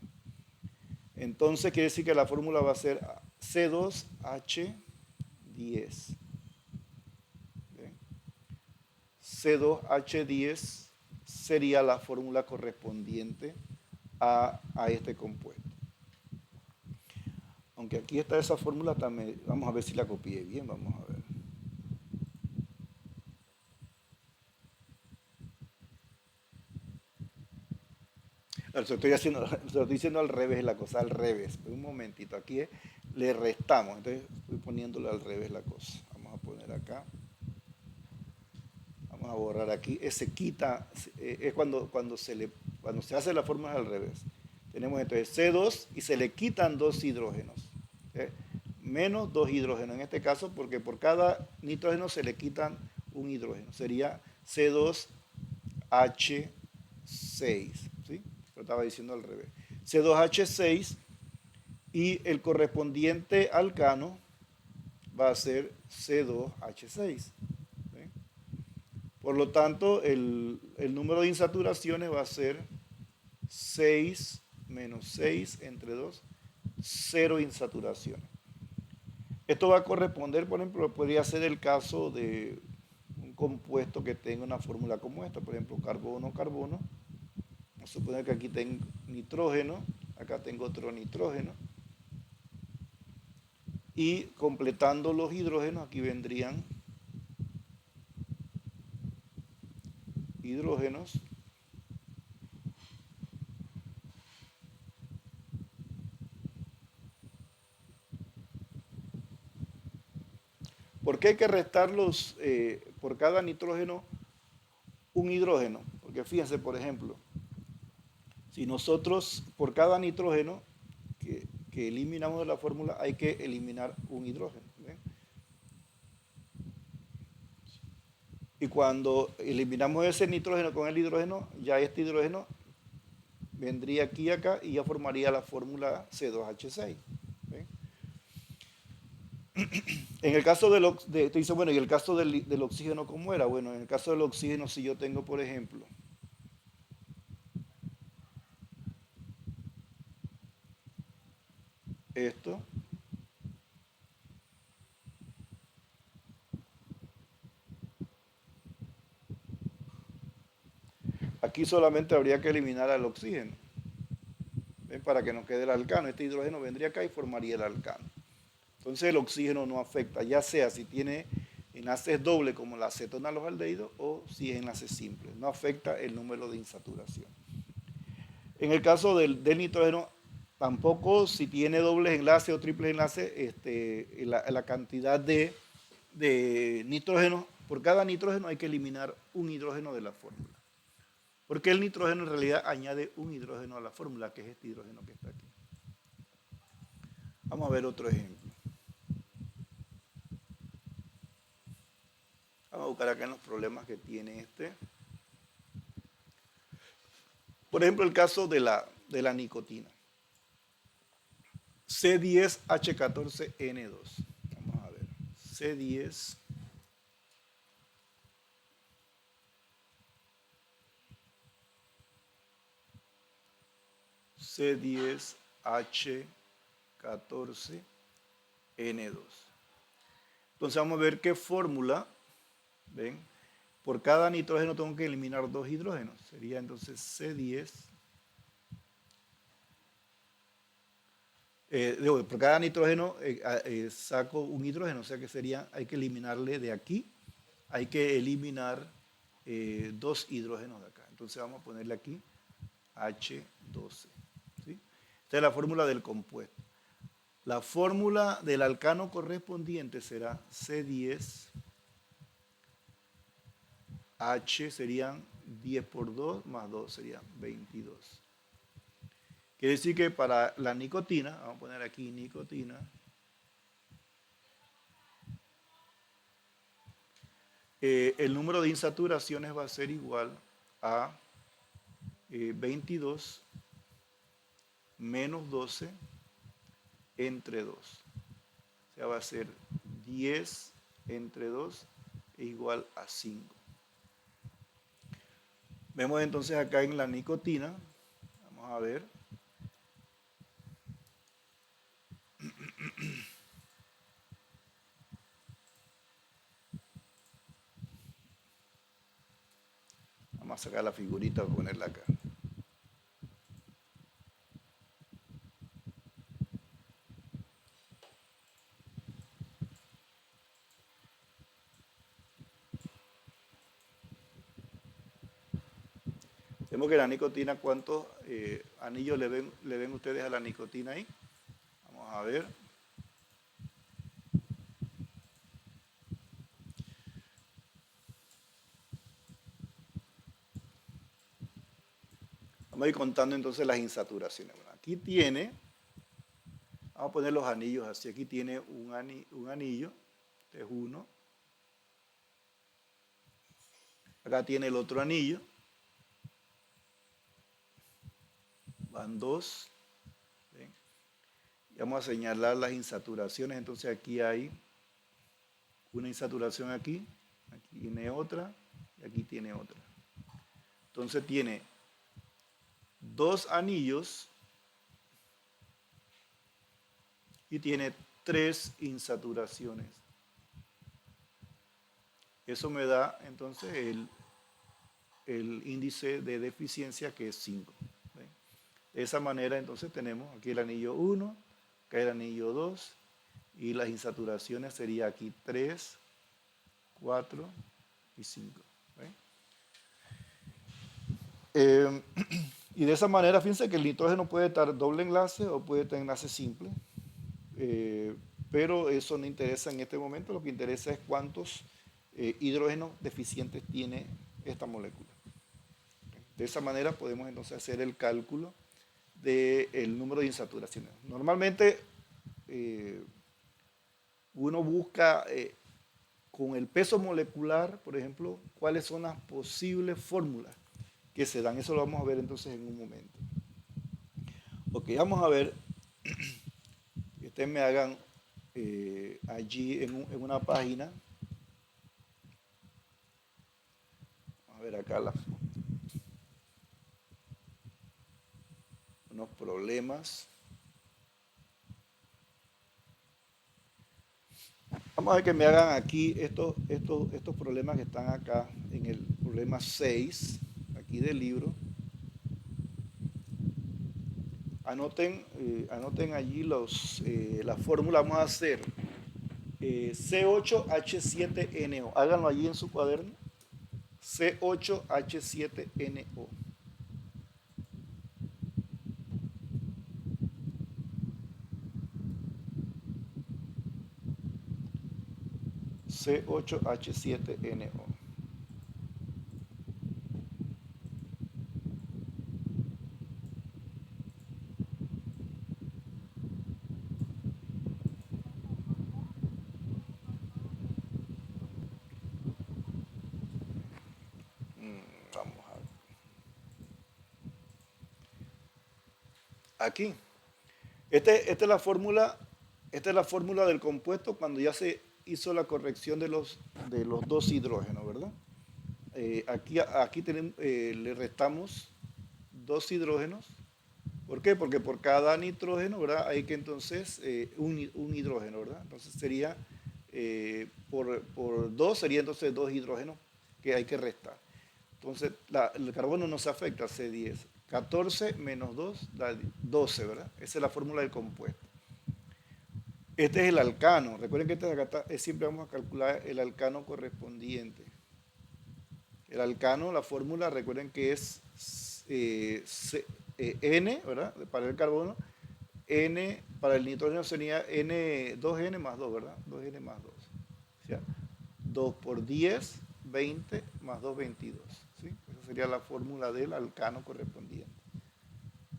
Entonces quiere decir que la fórmula va a ser C2H10. C2H10 sería la fórmula correspondiente a este compuesto. Aunque aquí está esa fórmula, también, vamos a ver si la copié bien, vamos a ver. Se lo estoy diciendo al revés, la cosa al revés. Un momentito, aquí le restamos, entonces estoy poniéndole al revés la cosa. Vamos a poner acá, vamos a borrar aquí. Ese quita, es cuando se hace la fórmula al revés. Tenemos entonces C2 y se le quitan dos hidrógenos. ¿Eh? Menos dos hidrógenos en este caso, porque por cada nitrógeno se le quitan un hidrógeno. Sería C2H6. ¿Sí? Lo estaba diciendo al revés. C2H6 y el correspondiente alcano va a ser C2H6. ¿Sí? Por lo tanto, el número de insaturaciones va a ser 6 menos 6 entre 2, 0 insaturaciones. Esto va a corresponder, por ejemplo, podría ser el caso de un compuesto que tenga una fórmula como esta, por ejemplo, carbono-carbono. Vamos a suponer que aquí tengo nitrógeno, acá tengo otro nitrógeno. Y completando los hidrógenos, aquí vendrían hidrógenos. ¿Por qué hay que restarlos por cada nitrógeno un hidrógeno? Porque fíjense, por ejemplo, si nosotros por cada nitrógeno que eliminamos de la fórmula hay que eliminar un hidrógeno. ¿Ven? Y cuando eliminamos ese nitrógeno con el hidrógeno, ya este hidrógeno vendría aquí y acá y ya formaría la fórmula C2H6. ¿Ven? En el caso dice, bueno, y el caso del oxígeno, ¿cómo era? Bueno, en el caso del oxígeno, si yo tengo, por ejemplo, esto, aquí solamente habría que eliminar al oxígeno. ¿Ven? Para que nos quede el alcano. Este hidrógeno vendría acá y formaría el alcano. Entonces el oxígeno no afecta, ya sea si tiene enlaces dobles como la acetona a los aldehídos o si es enlace simple. No afecta el número de insaturación. En el caso del nitrógeno, tampoco si tiene dobles enlaces o triples enlaces, la cantidad de nitrógeno, por cada nitrógeno hay que eliminar un hidrógeno de la fórmula. Porque el nitrógeno en realidad añade un hidrógeno a la fórmula, que es este hidrógeno que está aquí. Vamos a ver otro ejemplo. Vamos a buscar acá en los problemas que tiene este. Por ejemplo, el caso de la nicotina. C10H14N2. Vamos a ver. C10. C10H14N2. Entonces vamos a ver qué fórmula, ¿ven? Por cada nitrógeno tengo que eliminar dos hidrógenos. Sería entonces C10. Por cada nitrógeno saco un hidrógeno, o sea que hay que eliminarle de aquí, hay que eliminar dos hidrógenos de acá. Entonces vamos a ponerle aquí H12. ¿Sí? Esta es la fórmula del compuesto. La fórmula del alcano correspondiente será C10, H serían 10 por 2 más 2 serían 22. Quiere decir que para la nicotina, vamos a poner aquí nicotina, el número de insaturaciones va a ser igual a 22 menos 12 entre 2. O sea, va a ser 10 entre 2 es igual a 5. Vemos entonces acá en la nicotina, vamos a ver, vamos a sacar la figurita para ponerla acá. Tenemos que la nicotina, ¿cuántos anillos le ven ustedes a la nicotina ahí? Vamos a ver. Vamos a ir contando entonces las insaturaciones. Bueno, aquí tiene, vamos a poner los anillos así, aquí tiene un anillo, este es uno. Acá tiene el otro anillo, van dos. ¿Ven? Y vamos a señalar las insaturaciones, entonces aquí hay una insaturación aquí tiene otra y aquí tiene otra. Entonces tiene dos anillos y tiene tres insaturaciones. Eso me da entonces el índice de deficiencia, que es 5. De esa manera entonces tenemos aquí el anillo 1, acá el anillo 2 y las insaturaciones sería aquí 3, 4 y 5. Y de esa manera, fíjense que el nitrógeno puede estar doble enlace o puede tener enlace simple, pero eso no interesa en este momento. Lo que interesa es cuántos hidrógenos deficientes tiene esta molécula. De esa manera podemos entonces hacer el cálculo del número de insaturaciones. Normalmente uno busca con el peso molecular, por ejemplo, cuáles son las posibles fórmulas que se dan. Eso lo vamos a ver entonces en un momento. Ok, vamos a ver que ustedes me hagan allí en una página. Vamos a ver acá unos problemas. Vamos a ver que me hagan aquí estos problemas que están acá en el problema 6, aquí del libro. Anoten allí la fórmula. Vamos a hacer C8H7NO. Háganlo allí en su cuaderno. C8H7NO. C8H7NO. Vamos a aquí. Esta es la fórmula. Esta es la fórmula del compuesto cuando ya se hizo la corrección de los dos hidrógenos, ¿verdad? Aquí tenemos, le restamos dos hidrógenos. ¿Por qué? Porque por cada nitrógeno, ¿verdad? Hay que entonces un hidrógeno, ¿verdad? Entonces sería, por 2 sería entonces dos hidrógenos que hay que restar. Entonces el carbono no se afecta, C10. 14 menos 2 da 12, ¿verdad? Esa es la fórmula del compuesto. Este es el alcano. Recuerden que siempre vamos a calcular el alcano correspondiente. El alcano, la fórmula, recuerden que es N, ¿verdad? Para el carbono. N para el nitrógeno sería 2N más 2, ¿verdad? 2N más 2. O sea, 2 por 10, 20 más 2, 22. ¿Sí? Esa sería la fórmula del alcano correspondiente.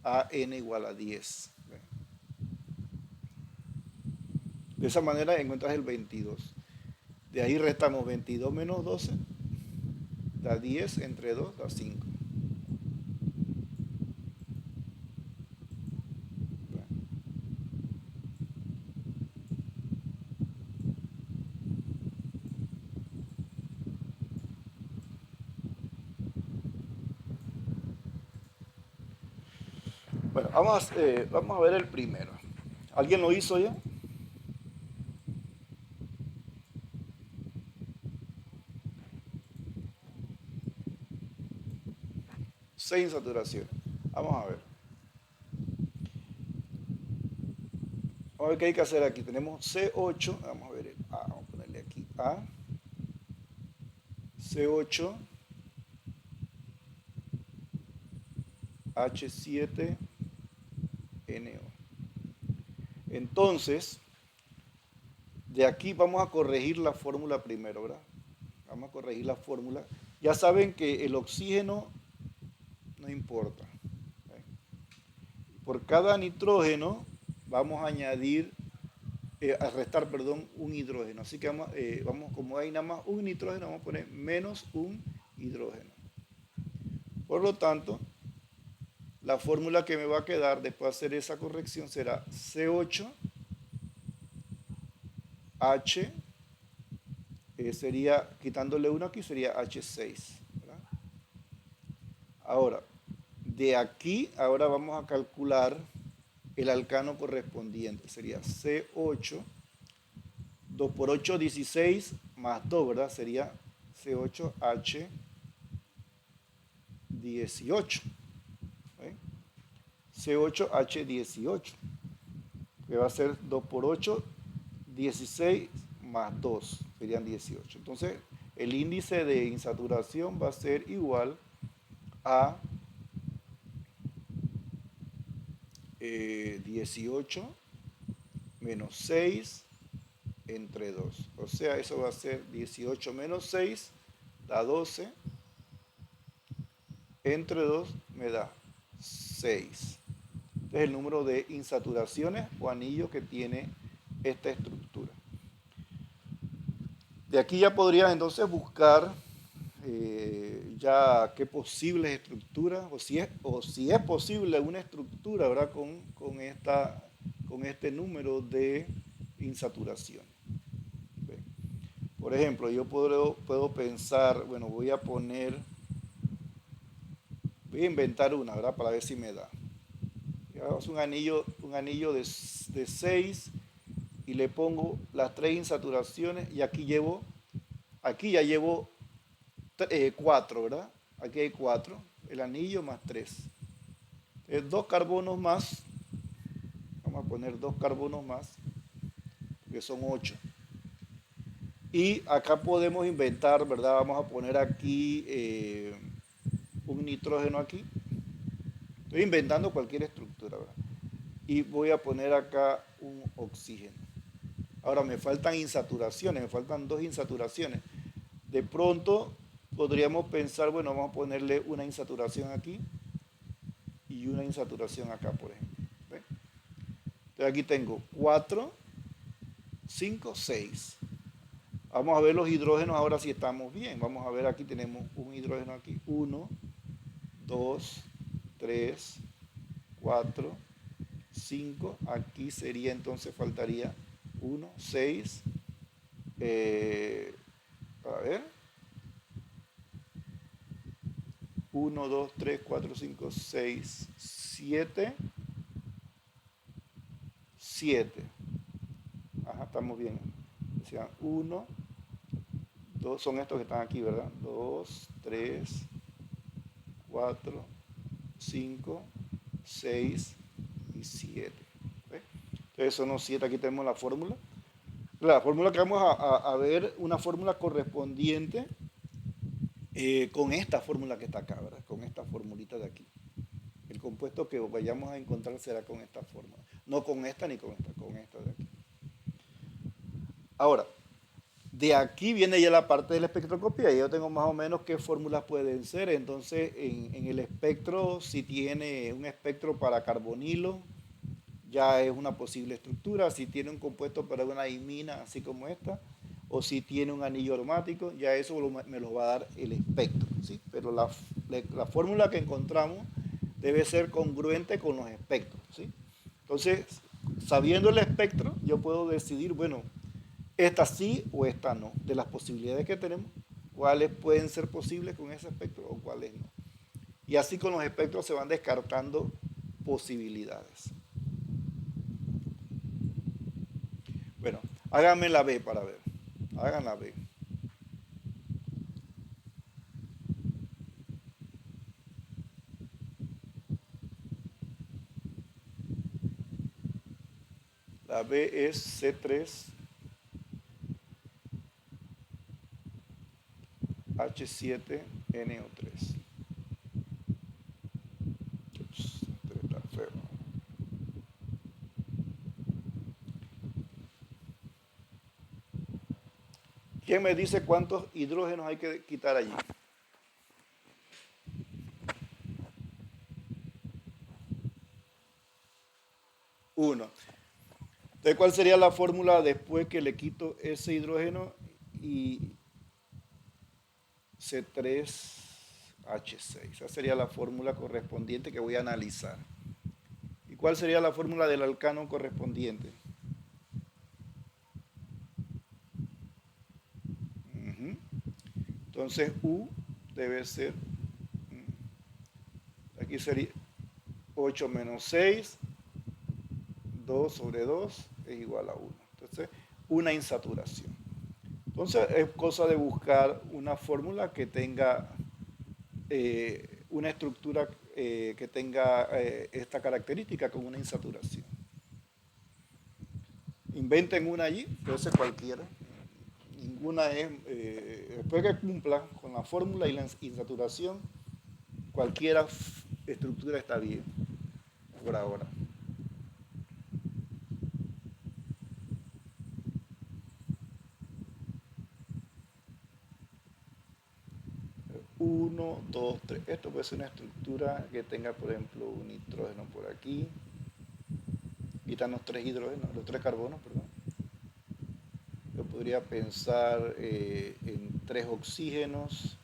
AN igual a 10. De esa manera encuentras el 22. De ahí restamos 22 menos 12, da 10, entre 2 da 5. Bueno, vamos a ver el primero. ¿Alguien lo hizo ya? Seis insaturaciones. Vamos a ver. Vamos a ver qué hay que hacer aquí. Tenemos C8. Vamos a ver el A. Vamos a ponerle aquí A. C8. H7NO. Entonces, de aquí vamos a corregir la fórmula primero, ¿verdad? Vamos a corregir la fórmula. Ya saben que el oxígeno no importa. ¿Eh? Por cada nitrógeno vamos a añadir, a restar, perdón, un hidrógeno. Así que vamos, como hay nada más un nitrógeno, vamos a poner menos un hidrógeno. Por lo tanto, la fórmula que me va a quedar después de hacer esa corrección será C8H, sería, quitándole uno aquí, sería H6. ¿Verdad? Ahora, de aquí, ahora vamos a calcular el alcano correspondiente. Sería C8, 2 por 8, 16, más 2, ¿verdad? Sería C8H18. ¿Eh? C8H18, que va a ser 2 por 8, 16 más 2, serían 18. Entonces, el índice de insaturación va a ser igual a 18 menos 6 entre 2. O sea, eso va a ser 18 menos 6 da 12. Entre 2 me da 6. Este es el número de insaturaciones o anillos que tiene esta estructura. De aquí ya podrías entonces buscar ya qué posibles estructuras o si es posible una estructura, ¿verdad? Con este número de insaturación. ¿Ve? Por ejemplo, yo puedo pensar, bueno, voy a inventar una, ¿verdad? Para ver si me da. Hagamos un anillo de 6 y le pongo las 3 insaturaciones y aquí ya llevo 4, ¿verdad? Aquí hay 4, el anillo más 3. 2 carbonos más, vamos a poner 2 carbonos más, que son 8. Y acá podemos inventar, ¿verdad? Vamos a poner aquí un nitrógeno aquí. Estoy inventando cualquier estructura, ¿verdad? Y voy a poner acá un oxígeno. Ahora me faltan insaturaciones, me faltan 2 insaturaciones. De pronto podríamos pensar, bueno, vamos a ponerle una insaturación aquí y una insaturación acá, por ejemplo. ¿Ve? Entonces aquí tengo 4, 5, 6. Vamos a ver los hidrógenos ahora si estamos bien. Vamos a ver, aquí tenemos un hidrógeno aquí. 1, 2, 3, 4, 5. Aquí sería entonces, faltaría 1, 6. A ver. 1, 2, 3, 4, 5, 6, 7. 7. Ajá, estamos bien. Decían 1, 2, son estos que están aquí, ¿verdad? 2, 3, 4, 5, 6 y 7. ¿Ve? Entonces son los 7, aquí tenemos la fórmula. La fórmula que vamos a ver, una fórmula correspondiente con esta fórmula que está acá, ¿verdad? Con esta formulita de aquí. El compuesto que vayamos a encontrar será con esta fórmula. No con esta ni con esta de aquí. Ahora, de aquí viene ya la parte de la espectroscopía. Yo tengo más o menos qué fórmulas pueden ser. Entonces, en el espectro, si tiene un espectro para carbonilo, ya es una posible estructura. Si tiene un compuesto para una imina, así como esta, o si tiene un anillo aromático, ya eso me lo va a dar el espectro, ¿sí? Pero la fórmula que encontramos debe ser congruente con los espectros, ¿sí? Entonces, sabiendo el espectro, yo puedo decidir, bueno, esta sí o esta no. De las posibilidades que tenemos, cuáles pueden ser posibles con ese espectro o cuáles no. Y así con los espectros se van descartando posibilidades. Bueno, háganme la B para ver. Hagan la B. La B es C3H7NO3. ¿Quién me dice cuántos hidrógenos hay que quitar allí? Uno. Entonces, ¿cuál sería la fórmula después que le quito ese hidrógeno y C3H6? Esa sería la fórmula correspondiente que voy a analizar. ¿Y cuál sería la fórmula del alcano correspondiente? Ujú. Entonces U debe ser, aquí sería 8 menos 6, 2 sobre 2 es igual a 1. Entonces, una insaturación. Entonces, es cosa de buscar una fórmula que tenga una estructura que tenga esta característica con una insaturación. Inventen una allí, puede ser cualquiera. Ninguna es, después que cumpla con la fórmula y la insaturación, cualquier estructura está bien por ahora. 1, 2, 3. Esto puede ser una estructura que tenga, por ejemplo, un nitrógeno por aquí. Y están los tres hidrógenos, los tres carbonos, perdón. Yo podría pensar en tres oxígenos.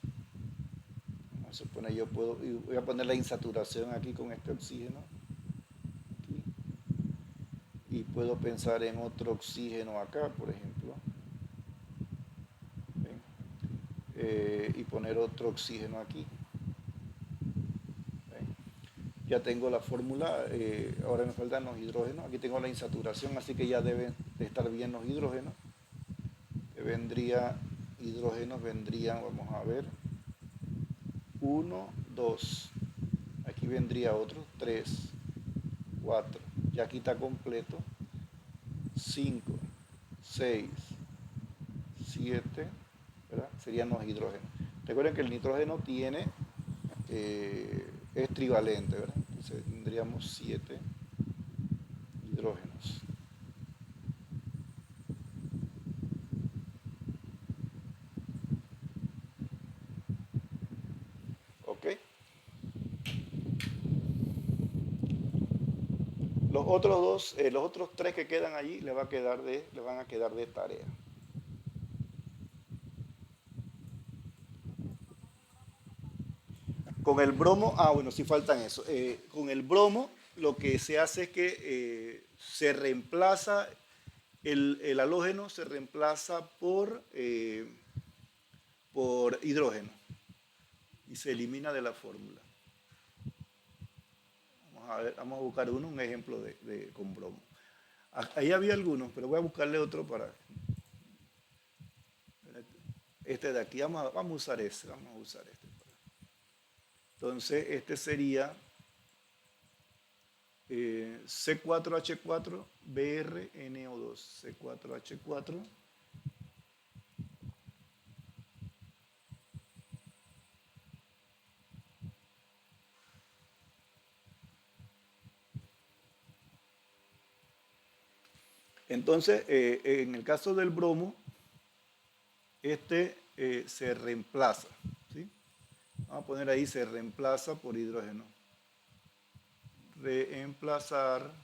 Vamos a suponer, yo puedo, voy a poner la insaturación aquí con este oxígeno. Aquí. Y puedo pensar en otro oxígeno acá, por ejemplo. Y poner otro oxígeno aquí. Ya tengo la fórmula, ahora me faltan los hidrógenos. Aquí tengo la insaturación, así que ya deben de estar bien los hidrógenos. Vendría hidrógenos, vendrían, vamos a ver, 1, 2. Aquí vendría otro, 3, 4. Ya aquí está completo. 5, 6, 7, ¿verdad? Serían los hidrógenos. Recuerden que el nitrógeno tiene, es trivalente, ¿verdad? Entonces tendríamos 7 hidrógenos. ¿Ok? Los otros dos, los otros tres que quedan allí le van a quedar de tarea. Con el bromo, bueno, sí faltan eso. Con el bromo lo que se hace es que se reemplaza, el halógeno se reemplaza por hidrógeno y se elimina de la fórmula. Vamos a ver, vamos a buscar un ejemplo con bromo. Ahí había algunos, pero voy a buscarle otro para este de aquí. Vamos a usar ese, vamos a usar este. Entonces, este sería C4H4 BrNO2. C4H4. Entonces, en el caso del bromo, este se reemplaza. ¿Sí? Vamos a poner ahí, se reemplaza por hidrógeno. Reemplazar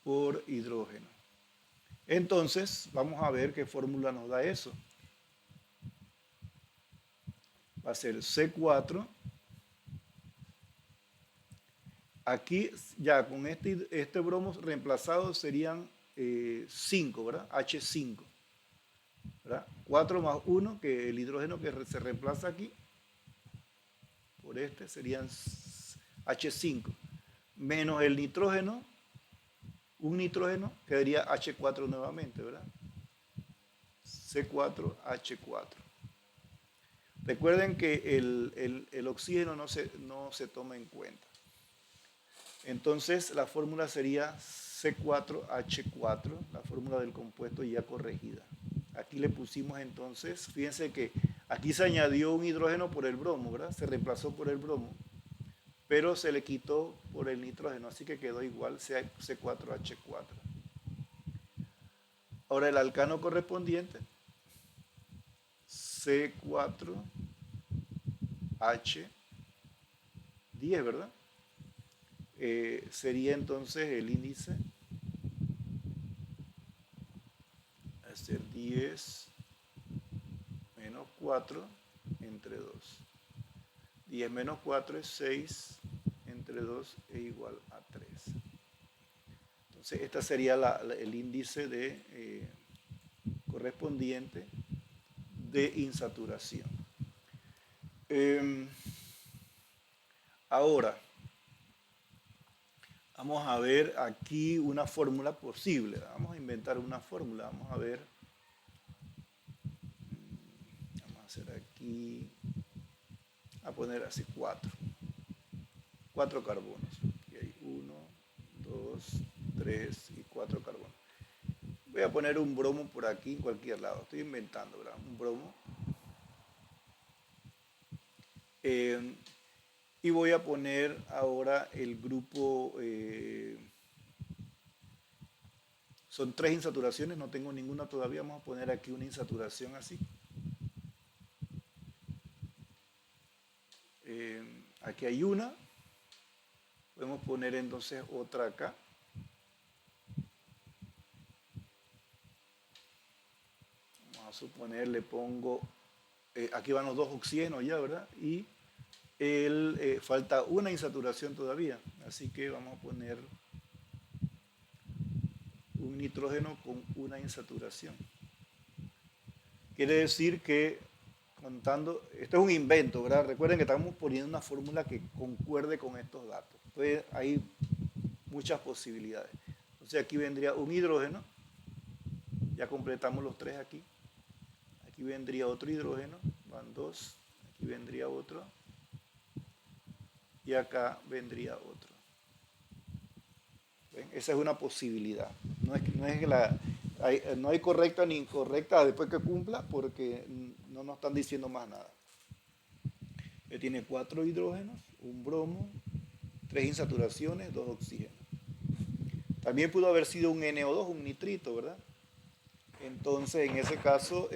por hidrógeno. Entonces, vamos a ver qué fórmula nos da eso. Va a ser C4. Aquí ya con este bromo reemplazado serían 5, ¿verdad? H5. ¿Verdad? 4 más 1, que el hidrógeno que se reemplaza aquí por este serían H5. Menos el nitrógeno, un nitrógeno quedaría H4 nuevamente, ¿verdad? C4H4. Recuerden que el oxígeno no se toma en cuenta. Entonces la fórmula sería C4H4, la fórmula del compuesto ya corregida. Aquí le pusimos entonces, fíjense que aquí se añadió un hidrógeno por el bromo, ¿verdad? Se reemplazó por el bromo, pero se le quitó por el nitrógeno, así que quedó igual C4H4. Ahora el alcano correspondiente, C4H10, ¿verdad? Sería entonces el índice, va a ser 10 menos 4 entre 2. 10 menos 4 es 6 entre 2 es igual a 3. Entonces, este sería el índice correspondiente de insaturación. Ahora, vamos a ver aquí una fórmula posible. Vamos a inventar una fórmula. Vamos a ver. Vamos a hacer aquí. A poner así 4. 4 carbonos. Y hay 1, 2, 3 y 4 carbonos. Voy a poner un bromo por aquí en cualquier lado. Estoy inventando, ¿verdad? Un bromo. Y voy a poner ahora el grupo. Son 3 insaturaciones, no tengo ninguna todavía. Vamos a poner aquí una insaturación así. Aquí hay una. Podemos poner entonces otra acá. Vamos a suponer, le pongo. Aquí van los dos oxígenos ya, ¿verdad? Y falta una insaturación todavía. Así que vamos a poner un nitrógeno con una insaturación. Quiere decir que contando, esto es un invento, ¿verdad? Recuerden que estamos poniendo una fórmula que concuerde con estos datos. Entonces hay muchas posibilidades. Entonces aquí vendría un hidrógeno, ya completamos los 3 aquí. Aquí vendría otro hidrógeno, van 2, aquí vendría otro y acá vendría otro. ¿Ven? Esa es una posibilidad. No hay correcta ni incorrecta después que cumpla porque no nos están diciendo más nada. Tiene 4 hidrógenos, un bromo, 3 insaturaciones, 2 oxígenos. También pudo haber sido un NO2, un nitrito, ¿verdad? Entonces, en ese caso,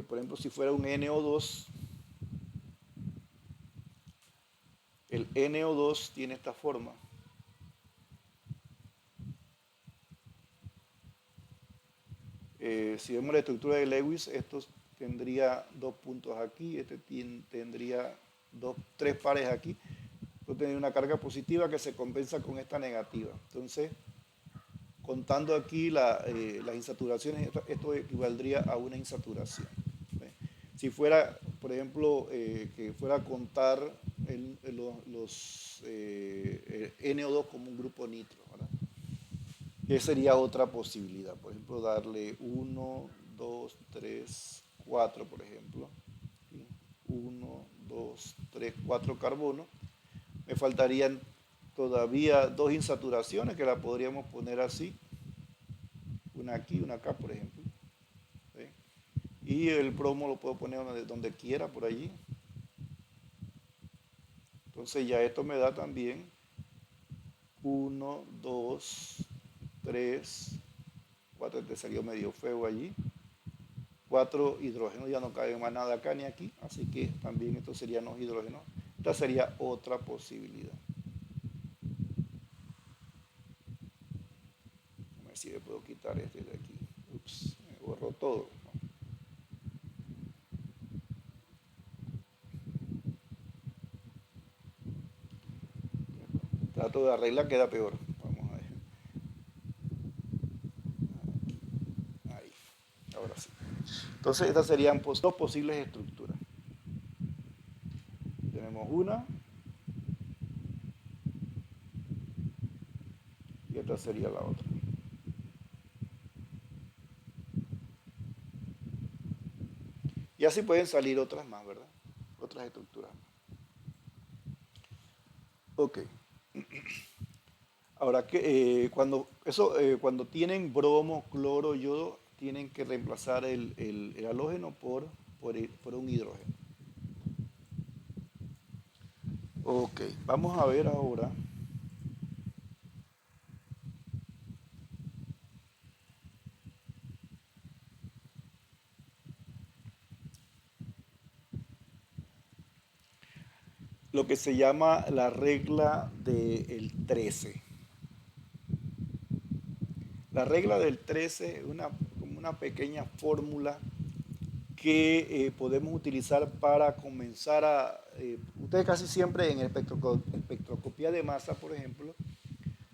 por ejemplo, si fuera un NO2, el NO2 tiene esta forma. Si vemos la estructura de Lewis, esto tendría 2 puntos aquí, este tendría 3 pares aquí. Esto tendría una carga positiva que se compensa con esta negativa. Entonces, contando aquí las insaturaciones, esto equivaldría a una insaturación. Si fuera, por ejemplo, que fuera a contar los NO2 como un grupo nitro, ¿verdad? Que sería otra posibilidad. Por ejemplo, darle 1, 2, 3, 4, por ejemplo. 1, 2, 3, 4 carbonos. Me faltarían todavía 2 insaturaciones que la podríamos poner así. Una aquí, una acá, por ejemplo. ¿Sí? Y el bromo lo puedo poner donde quiera, por allí. Entonces ya esto me da también 1, 2, 3, 4, te salió medio feo allí. 4 hidrógenos, ya no cabe más nada acá ni aquí, así que también estos serían los hidrógenos. Esta sería otra posibilidad. A ver si le puedo quitar este de aquí. Ups, me borró todo. Trato de arreglar, queda peor. Vamos a ver. Ahí, ahora sí. Entonces estas serían dos posibles estructuras. Tenemos una y esta sería la otra. Y así pueden salir otras más, ¿verdad? Otras estructuras más. Ok. Ahora que cuando tienen bromo, cloro, yodo, tienen que reemplazar el halógeno por un hidrógeno. Ok, vamos a ver ahora. lo que se llama la regla del 13. La regla del 13 es como una pequeña fórmula que podemos utilizar para comenzar ustedes casi siempre en espectroscopía de masa, por ejemplo,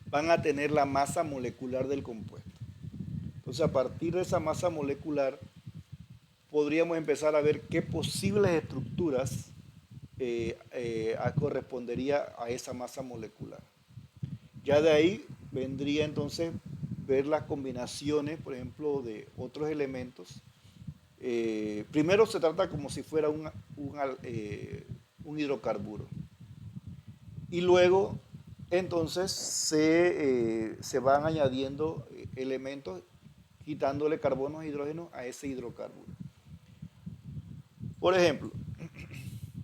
van a tener la masa molecular del compuesto. Entonces, a partir de esa masa molecular, podríamos empezar a ver qué posibles estructuras correspondería a esa masa molecular. Ya de ahí vendría entonces ver las combinaciones, por ejemplo, de otros elementos. Primero se trata como si fuera un hidrocarburo. Y luego entonces se van añadiendo elementos quitándole carbonos e hidrógenos a ese hidrocarburo. Por ejemplo,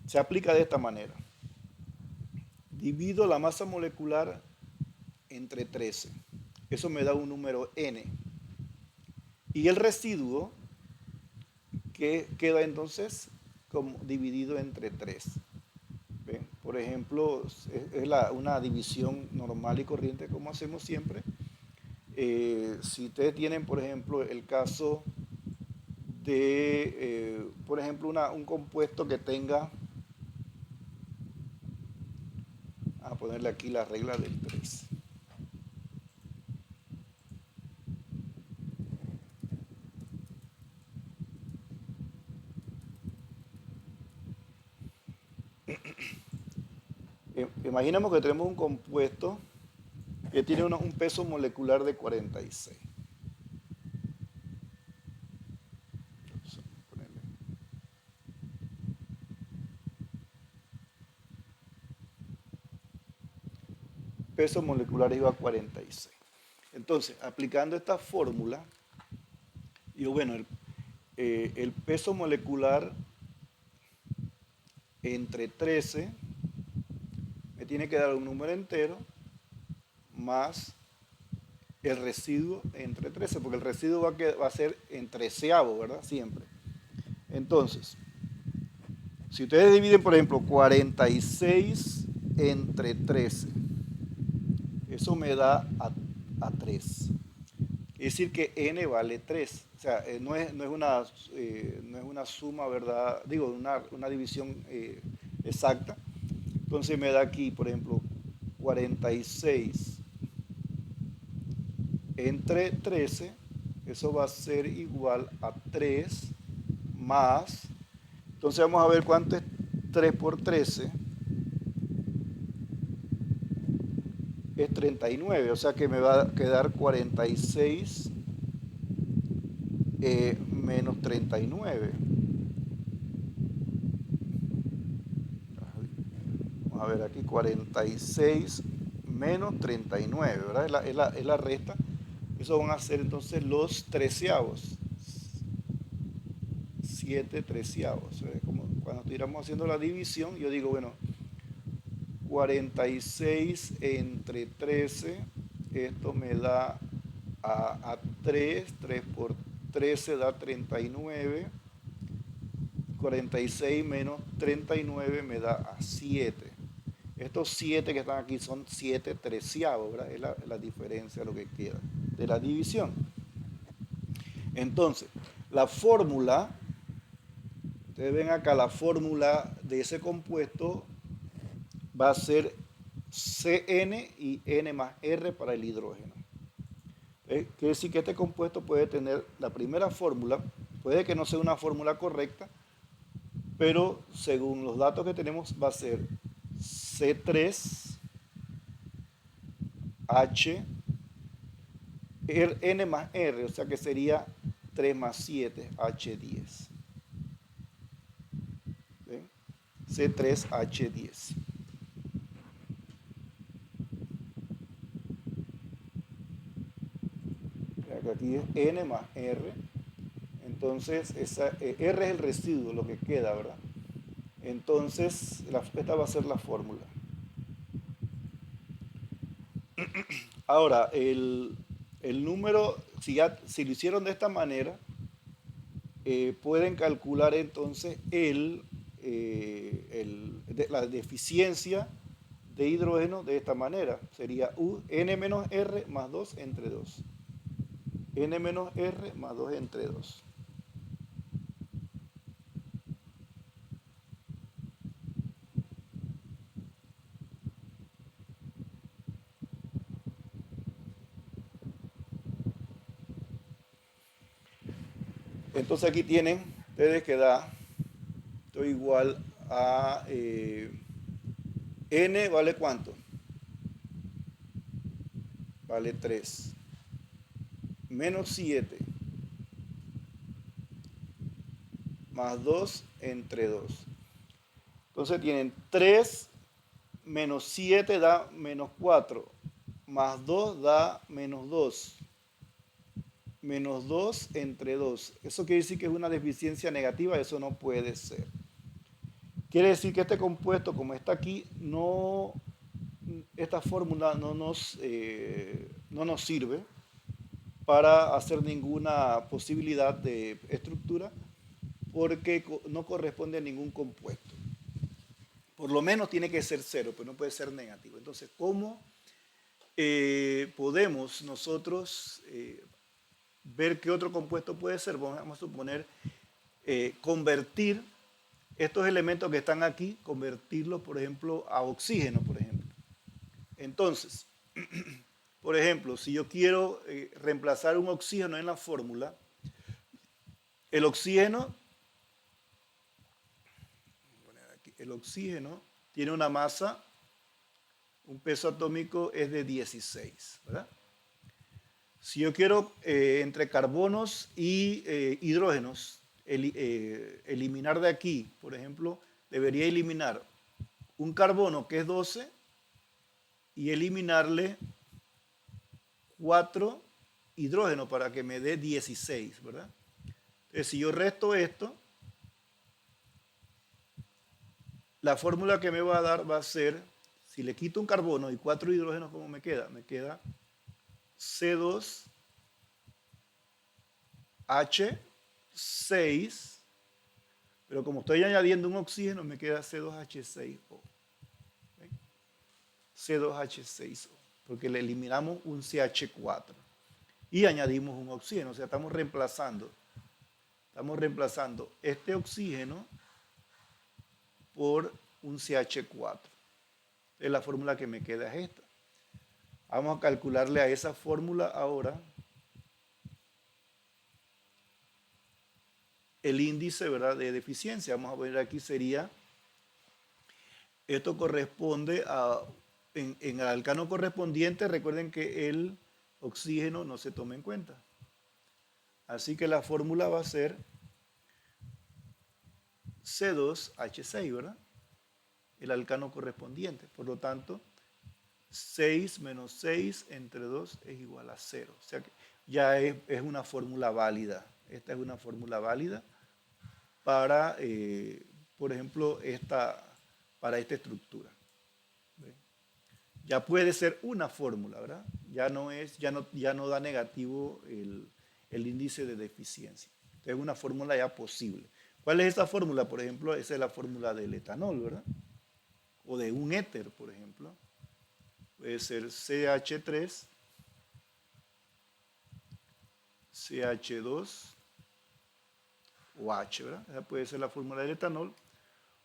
se aplica de esta manera. Divido la masa molecular entre 13. Eso me da un número n. Y el residuo que queda entonces como dividido entre 3. ¿Ven? Por ejemplo, es una división normal y corriente como hacemos siempre. Si ustedes tienen, por ejemplo, el caso de, por ejemplo, un compuesto que tenga, a ponerle aquí la regla del 3. Imaginemos que tenemos un compuesto que tiene un peso molecular de 46. Peso molecular igual a 46. Entonces, aplicando esta fórmula, digo, bueno, el peso molecular entre 13 me tiene que dar un número entero más el residuo entre 13, porque el residuo va a ser en treceavo, ¿verdad? Siempre. Entonces, si ustedes dividen, por ejemplo, 46 entre 13, eso me da a 3. Es decir, que n vale 3. O sea, no es una suma, ¿verdad? Digo, una división exacta. Entonces me da aquí, por ejemplo, 46 entre 13. Eso va a ser igual a 3 más. Entonces vamos a ver cuánto es 3 por 13. Es 39, o sea que me va a quedar 46 menos 39. Vamos a ver aquí, 46 menos 39, ¿verdad? Es la resta. Eso van a ser entonces los treceavos. 7 treceavos. Como cuando estuviéramos haciendo la división, yo digo, bueno, 46 entre 13, esto me da a 3, 3 por 13 da 39, 46 menos 39 me da a 7. Estos 7 que están aquí son 7 treceavos, ¿verdad? Es la diferencia de lo que queda de la división. Entonces, la fórmula, ustedes ven acá, la fórmula de ese compuesto va a ser Cn y N más R para el hidrógeno. Quiere decir que este compuesto puede tener la primera fórmula, puede que no sea una fórmula correcta, pero según los datos que tenemos va a ser C3H N más R, o sea que sería 3 más 7, H10. ¿Ven? C3H10. Aquí es N más R. Entonces, R es el residuo, lo que queda, ¿verdad? Entonces, esta va a ser la fórmula. Ahora, el número, si lo hicieron de esta manera, pueden calcular entonces la deficiencia de hidrógeno de esta manera. Sería N menos R más 2 entre 2. N menos R más 2 entre 2. Entonces aquí tienen ustedes que da esto igual a N vale ¿cuánto? Vale 3 menos 7 más 2 entre 2. Entonces tienen 3 menos 7 da menos 4, más 2 da menos 2, menos 2 entre 2. Eso quiere decir que es una deficiencia negativa, eso no puede ser. Quiere decir que este compuesto, como está aquí, no, esta fórmula no nos sirve para hacer ninguna posibilidad de estructura porque no corresponde a ningún compuesto. Por lo menos tiene que ser cero, pero no puede ser negativo. Entonces, ¿cómo podemos nosotros ver qué otro compuesto puede ser? Vamos a suponer convertir estos elementos que están aquí, convertirlos, por ejemplo, a oxígeno, por ejemplo. Entonces, por ejemplo, si yo quiero reemplazar un oxígeno en la fórmula, el oxígeno, el oxígeno tiene una masa, un peso atómico es de 16, ¿verdad? Si yo quiero entre carbonos y hidrógenos eliminar de aquí, por ejemplo, debería eliminar un carbono que es 12 y eliminarle 4 hidrógenos para que me dé 16, ¿verdad? Entonces, si yo resto esto, la fórmula que me va a dar va a ser, si le quito un carbono y 4 hidrógenos, ¿cómo me queda? Me queda C2H6, pero como estoy añadiendo un oxígeno, me queda C2H6O. ¿Okay? C2H6O, porque le eliminamos un CH4 y añadimos un oxígeno, o sea, estamos reemplazando este oxígeno por un CH4. Entonces la fórmula que me queda es esta. Vamos a calcularle a esa fórmula ahora el índice, ¿verdad?, de deficiencia. Vamos a poner aquí sería, esto corresponde a, en el alcano correspondiente, recuerden que el oxígeno no se toma en cuenta. Así que la fórmula va a ser C2H6, ¿verdad? El alcano correspondiente. Por lo tanto, 6 menos 6 entre 2 es igual a 0. O sea que ya es una fórmula válida. Esta es una fórmula válida para, por ejemplo, para esta estructura. ¿Ve? Ya puede ser una fórmula, ¿verdad? Ya no da negativo el índice de deficiencia. Entonces es una fórmula ya posible. ¿Cuál es esa fórmula? Por ejemplo, esa es la fórmula del etanol, ¿verdad? O de un éter, por ejemplo. Puede ser CH3, CH2 o H, ¿verdad? Esa puede ser la fórmula del etanol.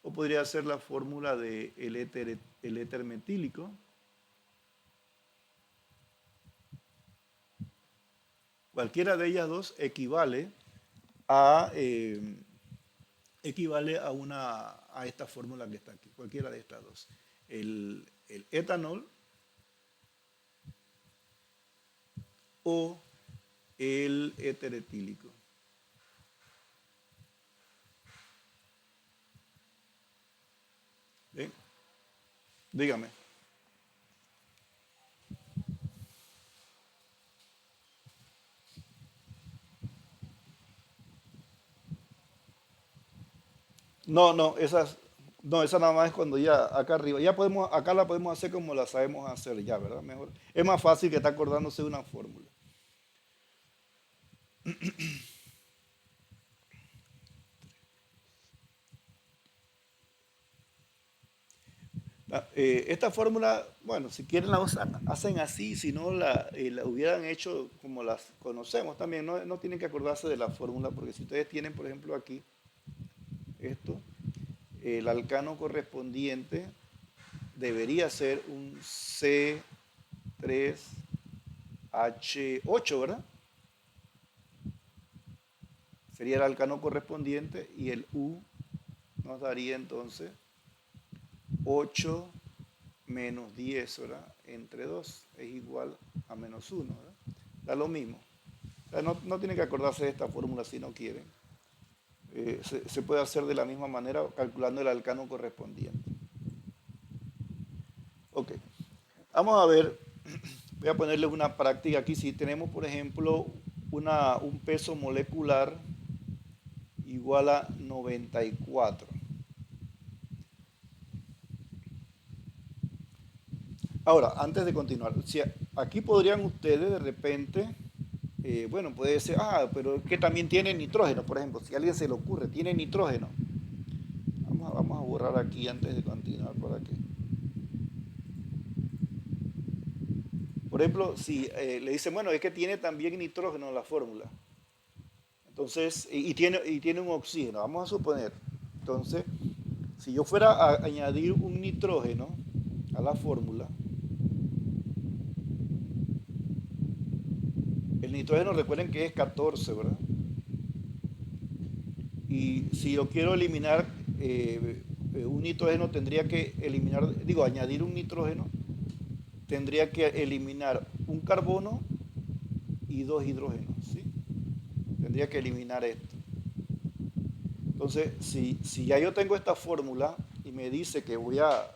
O podría ser la fórmula del éter metílico. Cualquiera de ellas dos equivale a, a esta fórmula que está aquí. Cualquiera de estas dos. El etanol o el éter etílico. ¿Bien? Dígame. No, esa nada más es cuando ya acá arriba. Ya podemos, acá la podemos hacer como la sabemos hacer ya, ¿verdad? Mejor. Es más fácil que estar acordándose de una fórmula. Esta fórmula, bueno, si quieren la usan, hacen así, si no la hubieran hecho como las conocemos también, no, no tienen que acordarse de la fórmula, porque si ustedes tienen, por ejemplo, aquí esto, el alcano correspondiente debería ser un C3H8, ¿verdad? Sería el alcano correspondiente y el U nos daría entonces 8 menos 10, ¿verdad? Entre 2 es igual a menos 1, ¿verdad? Da lo mismo. O sea, no, no tienen que acordarse de esta fórmula si no quieren. Se puede hacer de la misma manera calculando el alcano correspondiente. Ok, vamos a ver, voy a ponerles una práctica aquí. Si tenemos, por ejemplo, un peso molecular igual a 94. Ahora, antes de continuar, si aquí podrían ustedes de repente, bueno, puede ser, pero es que también tiene nitrógeno, por ejemplo, si a alguien se le ocurre, tiene nitrógeno. Vamos a borrar aquí antes de continuar por aquí. Por ejemplo, si le dicen, bueno, es que tiene también nitrógeno en la fórmula. Entonces, y tiene un oxígeno, vamos a suponer. Entonces, si yo fuera a añadir un nitrógeno a la fórmula, el nitrógeno recuerden que es 14, ¿verdad? Y si yo quiero eliminar un nitrógeno, tendría que eliminar, digo, añadir un nitrógeno, tendría que eliminar un carbono y dos hidrógenos, ¿sí? Tendría que eliminar esto. Entonces, si ya yo tengo esta fórmula y me dice que voy a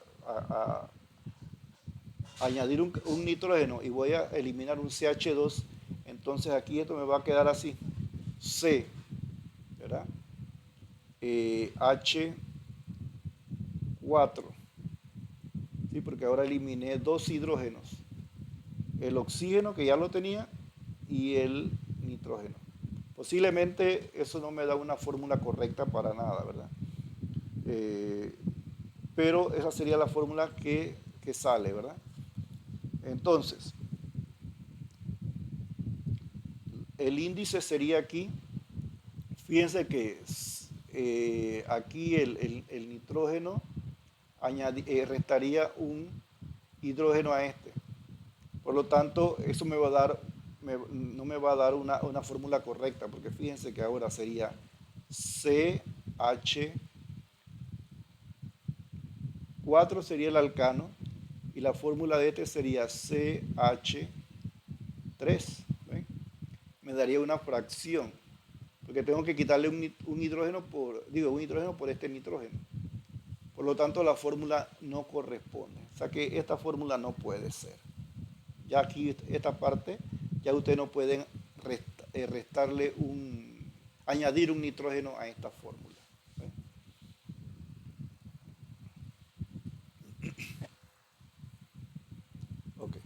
añadir un nitrógeno y voy a eliminar un CH2, entonces aquí esto me va a quedar así, C, ¿verdad? H4, ¿sí? Porque ahora eliminé dos hidrógenos, el oxígeno que ya lo tenía y el nitrógeno. Posiblemente eso no me da una fórmula correcta para nada, ¿verdad? Eh, pero esa sería la fórmula que sale, ¿verdad? Entonces, el índice sería aquí, fíjense que aquí el nitrógeno restaría un hidrógeno a este. Por lo tanto, eso me va a dar, no me va a dar una fórmula correcta, porque fíjense que ahora sería CH4 sería el alcano y la fórmula de este sería CH3. ¿Ven? Me daría una fracción, porque tengo que quitarle un hidrógeno un hidrógeno por este nitrógeno. Por lo tanto, la fórmula no corresponde. O sea que esta fórmula no puede ser. Ya aquí, esta parte, ya ustedes no pueden restarle añadir un nitrógeno a esta fórmula. ¿Ven? Ok.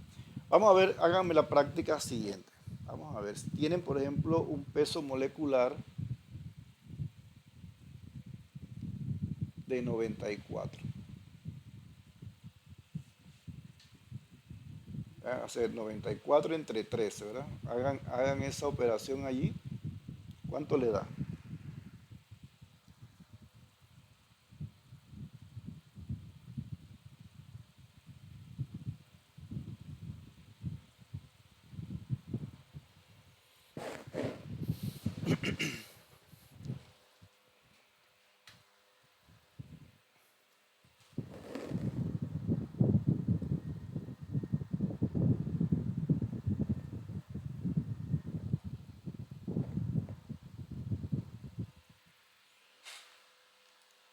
Vamos a ver, háganme la práctica siguiente. Vamos a ver, si tienen, por ejemplo, un peso molecular de 94. Van a hacer 94 entre 13, ¿verdad? Hagan esa operación allí. ¿Cuánto le da?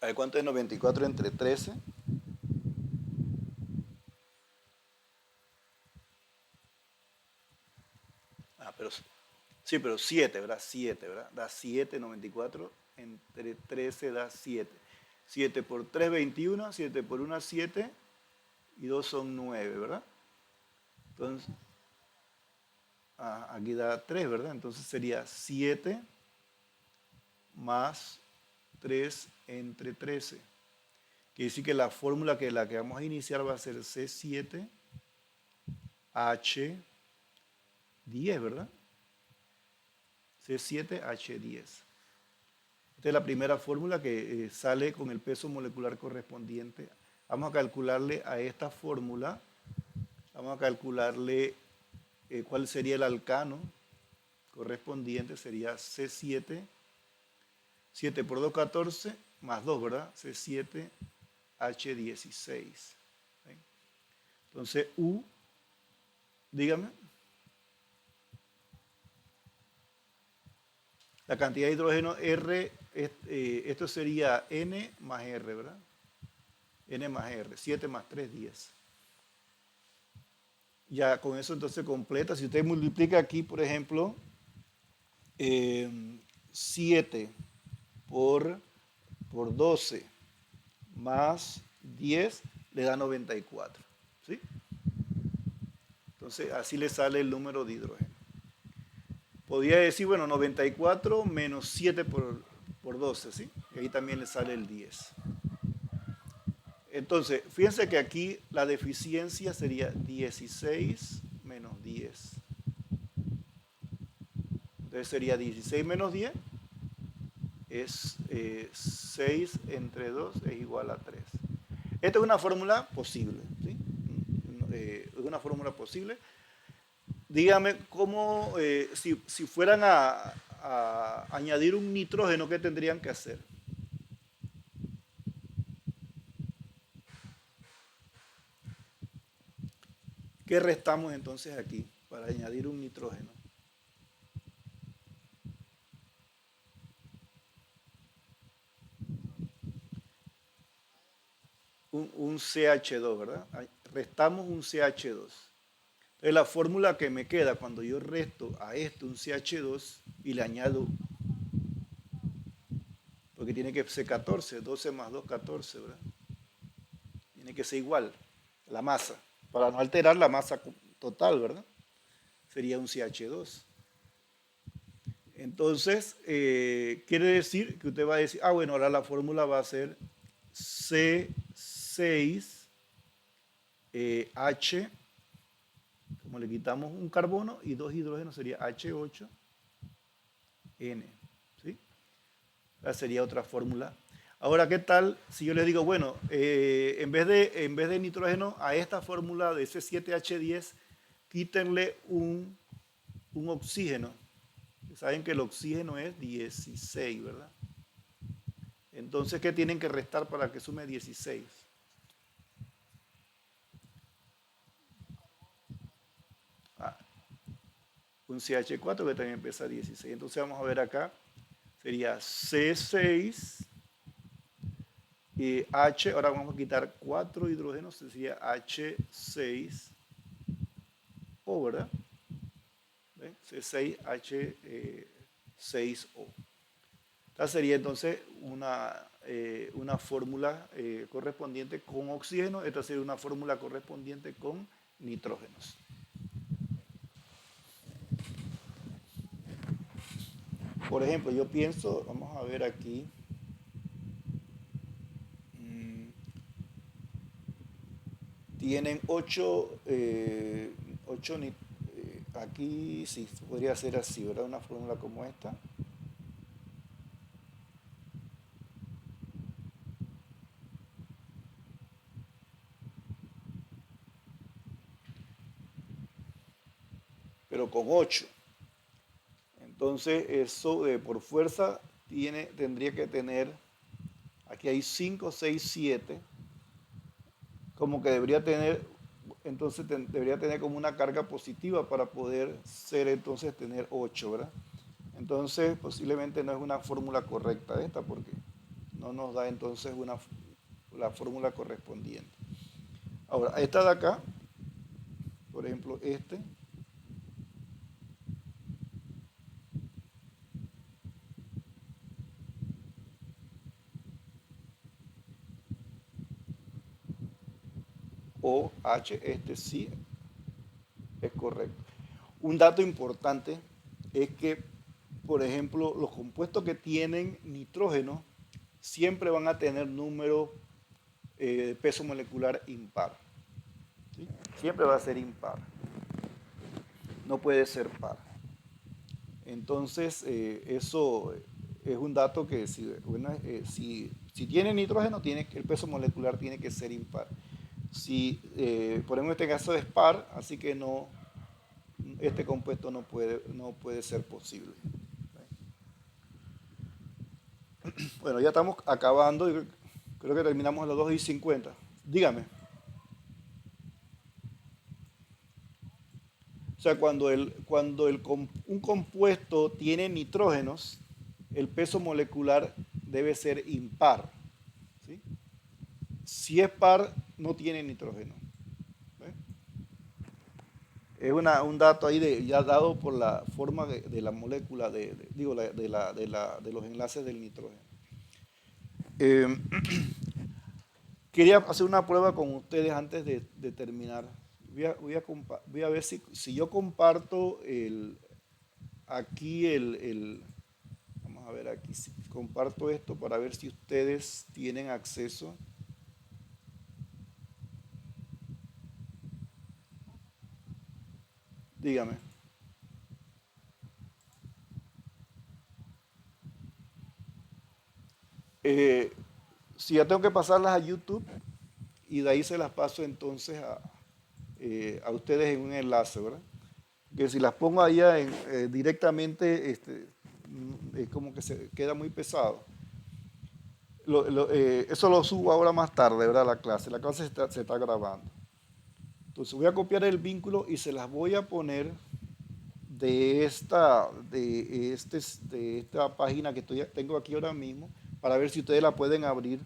A ver, ¿cuánto es 94 entre 13? Pero sí, pero 7, ¿verdad? 7, ¿verdad? Da 7, 94 entre 13 da 7. 7 por 3, 21, 7 por 1, 7 y 2 son 9, ¿verdad? Entonces, aquí da 3, ¿verdad? Entonces sería 7 más 3 entre 13. Quiere decir que la fórmula la que vamos a iniciar va a ser C7H10, ¿verdad? C7H10. Esta es la primera fórmula que sale con el peso molecular correspondiente. Vamos a calcularle a esta fórmula, vamos a calcularle cuál sería el alcano correspondiente, sería C7, 7 por 2, 14, más 2, ¿verdad? C7H16. Entonces, U, dígame. La cantidad de hidrógeno R, esto sería N más R, ¿verdad? N más R, 7 más 3, 10. Ya con eso entonces completa. Si usted multiplica aquí, por ejemplo, 7 por 12 más 10 le da 94. ¿Sí? Entonces así le sale el número de hidrógeno. Podría decir, bueno, 94 menos 7 por 12, ¿sí? Y ahí también le sale el 10. Entonces, fíjense que aquí la deficiencia sería 16 menos 10. Entonces sería 16 menos 10 es 6 entre 2 es igual a 3. Esta es una fórmula posible, ¿sí? Es una fórmula posible. Dígame cómo, si fueran a añadir un nitrógeno, ¿qué tendrían que hacer? ¿Qué restamos entonces aquí para añadir un nitrógeno? Un CH2, ¿verdad? Restamos un CH2. Entonces la fórmula que me queda cuando yo resto a esto un CH2 y le añado, porque tiene que ser 14, 12 más 2, 14, ¿verdad? Tiene que ser igual la masa, para no alterar la masa total, ¿verdad? Sería un CH2. Entonces, quiere decir que usted va a decir, bueno, ahora la fórmula va a ser C6H, como le quitamos un carbono y 2 hidrógenos sería H8N. ¿Sí? Esa sería otra fórmula. Ahora, ¿qué tal si yo les digo, bueno, en vez de nitrógeno, a esta fórmula de C7H10, quítenle un oxígeno? Saben que el oxígeno es 16, ¿verdad? Entonces, ¿qué tienen que restar para que sume 16? Un CH4 que también pesa 16. Entonces vamos a ver acá, sería C6 y H, ahora vamos a quitar 4 hidrógenos, sería H6O, ¿verdad? C6H6O. Esta sería entonces una fórmula correspondiente con oxígeno, esta sería una fórmula correspondiente con nitrógenos. Por ejemplo, yo pienso, vamos a ver aquí, tienen 8, aquí sí, podría ser así, ¿verdad? Una fórmula como esta. Pero con 8. Entonces, eso por fuerza tendría que tener, aquí hay 5, 6, 7, como que debería tener, entonces debería tener como una carga positiva para poder ser entonces tener 8, ¿verdad? Entonces, posiblemente no es una fórmula correcta esta, porque no nos da entonces la fórmula correspondiente. Ahora, esta de acá, por ejemplo, OH, este sí es correcto. Un dato importante es que, por ejemplo, los compuestos que tienen nitrógeno siempre van a tener números peso molecular impar. ¿Sí? Siempre va a ser impar, no puede ser par. Entonces, eso es un dato que si tiene nitrógeno, el peso molecular tiene que ser impar. Si, por ejemplo, en este caso es par, así que no, este compuesto no puede ser posible. Bueno, ya estamos acabando. Creo que terminamos a las 2:50. Dígame. O sea, un compuesto tiene nitrógenos, el peso molecular debe ser impar. ¿Sí? Si es par, no tiene nitrógeno. ¿Ve? Es un dato ahí ya dado por la forma de la molécula, digo, de los enlaces del nitrógeno. Eh, Quería hacer una prueba con ustedes antes de terminar. Voy a ver si yo comparto aquí vamos a ver aquí, si comparto esto para ver si ustedes tienen acceso. Dígame. Eh, si ya tengo que pasarlas a YouTube y de ahí se las paso entonces a ustedes en un enlace, ¿verdad? Que si las pongo allá directamente, es como que se queda muy pesado. Eso lo subo ahora más tarde, ¿verdad? La clase se está grabando. Entonces voy a copiar el vínculo y se las voy a poner de esta página que tengo aquí ahora mismo para ver si ustedes la pueden abrir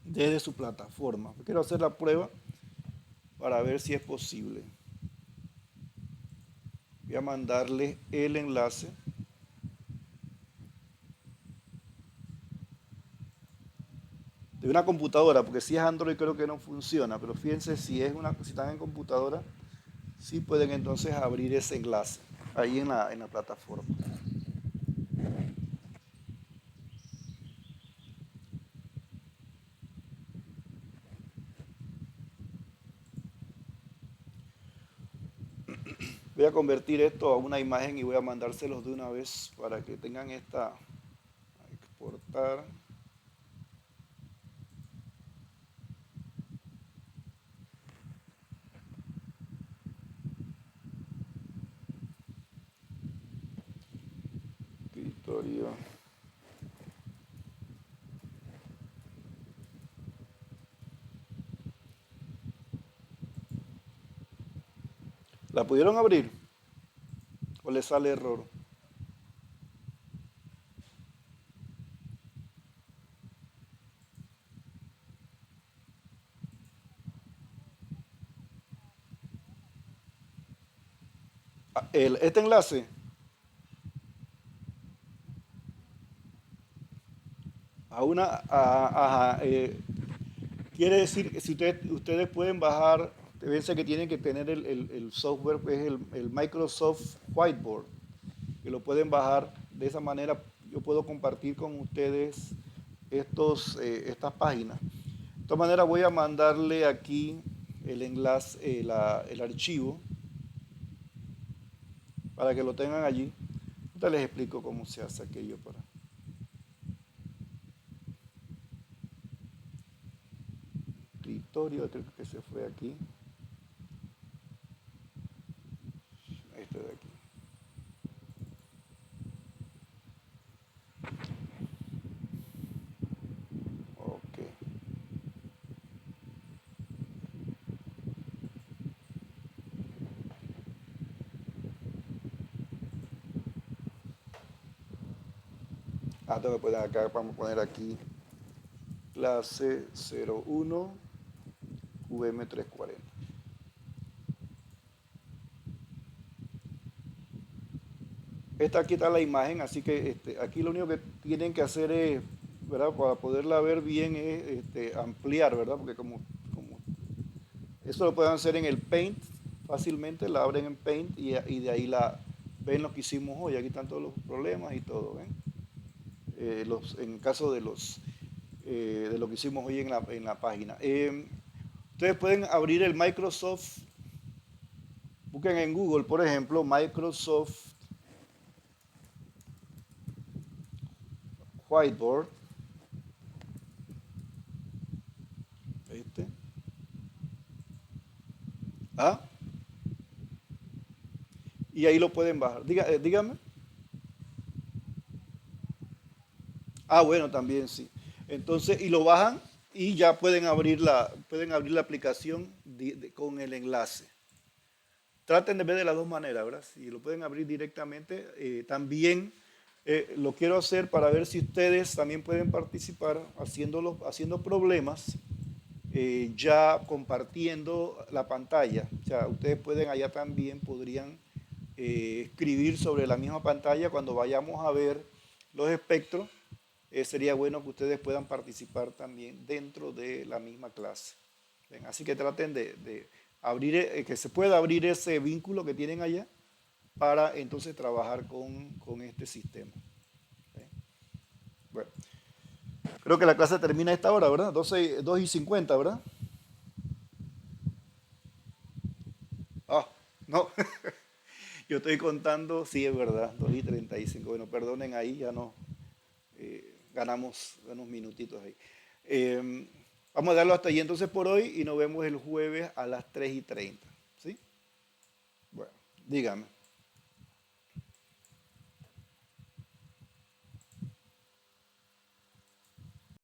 desde su plataforma. Quiero hacer la prueba para ver si es posible. Voy a mandarles el enlace. De una computadora, porque si es Android creo que no funciona, pero fíjense si están en computadora, sí pueden entonces abrir ese enlace ahí en la plataforma. Voy a convertir esto a una imagen y voy a mandárselos de una vez para que tengan esta exportar. Escritorio. ¿La pudieron abrir? ¿O le sale error? Este enlace, quiere decir que si ustedes pueden bajar, fíjense que tienen que tener el software, que es el Microsoft Whiteboard, que lo pueden bajar. De esa manera yo puedo compartir con ustedes estas páginas. De todas maneras voy a mandarle aquí el enlace, el archivo, para que lo tengan allí. Ahorita les explico cómo se hace aquello para. Escritorio, creo que se fue aquí. Este de aquí. Ok. Tengo que poner acá, vamos a poner aquí clase 01 UM340. Aquí está la imagen, así que aquí lo único que tienen que hacer es, ¿verdad? Para poderla ver bien es ampliar, ¿verdad? Porque como eso lo pueden hacer en el Paint fácilmente, la abren en Paint y de ahí ven lo que hicimos hoy. Aquí están todos los problemas y todo, ¿ven? En caso de de lo que hicimos hoy en la página. Ustedes pueden abrir el Microsoft, busquen en Google, por ejemplo, Microsoft Whiteboard. ¿Viste? ¿Ah? Y ahí lo pueden bajar. Dígame. Ah, bueno, también sí. Entonces, y lo bajan y ya pueden abrir la aplicación con el enlace. Traten de ver de las dos maneras, ¿verdad? Si lo pueden abrir directamente, también lo quiero hacer para ver si ustedes también pueden participar haciendo problemas, ya compartiendo la pantalla. O sea, ustedes pueden allá también, podrían escribir sobre la misma pantalla cuando vayamos a ver los espectros. Sería bueno que ustedes puedan participar también dentro de la misma clase. Ven, así que traten de abrir, que se pueda abrir ese vínculo que tienen allá para entonces trabajar con este sistema. ¿Ven? Bueno, creo que la clase termina a esta hora, ¿verdad? 2:50, ¿verdad? Ah, no, yo estoy contando, sí es verdad, 2:35. Bueno, perdonen ahí, ya no, ganamos unos minutitos ahí. Eh, Vamos a darlo hasta ahí entonces por hoy y nos vemos el jueves a las 3:30. ¿Sí? Bueno, dígame.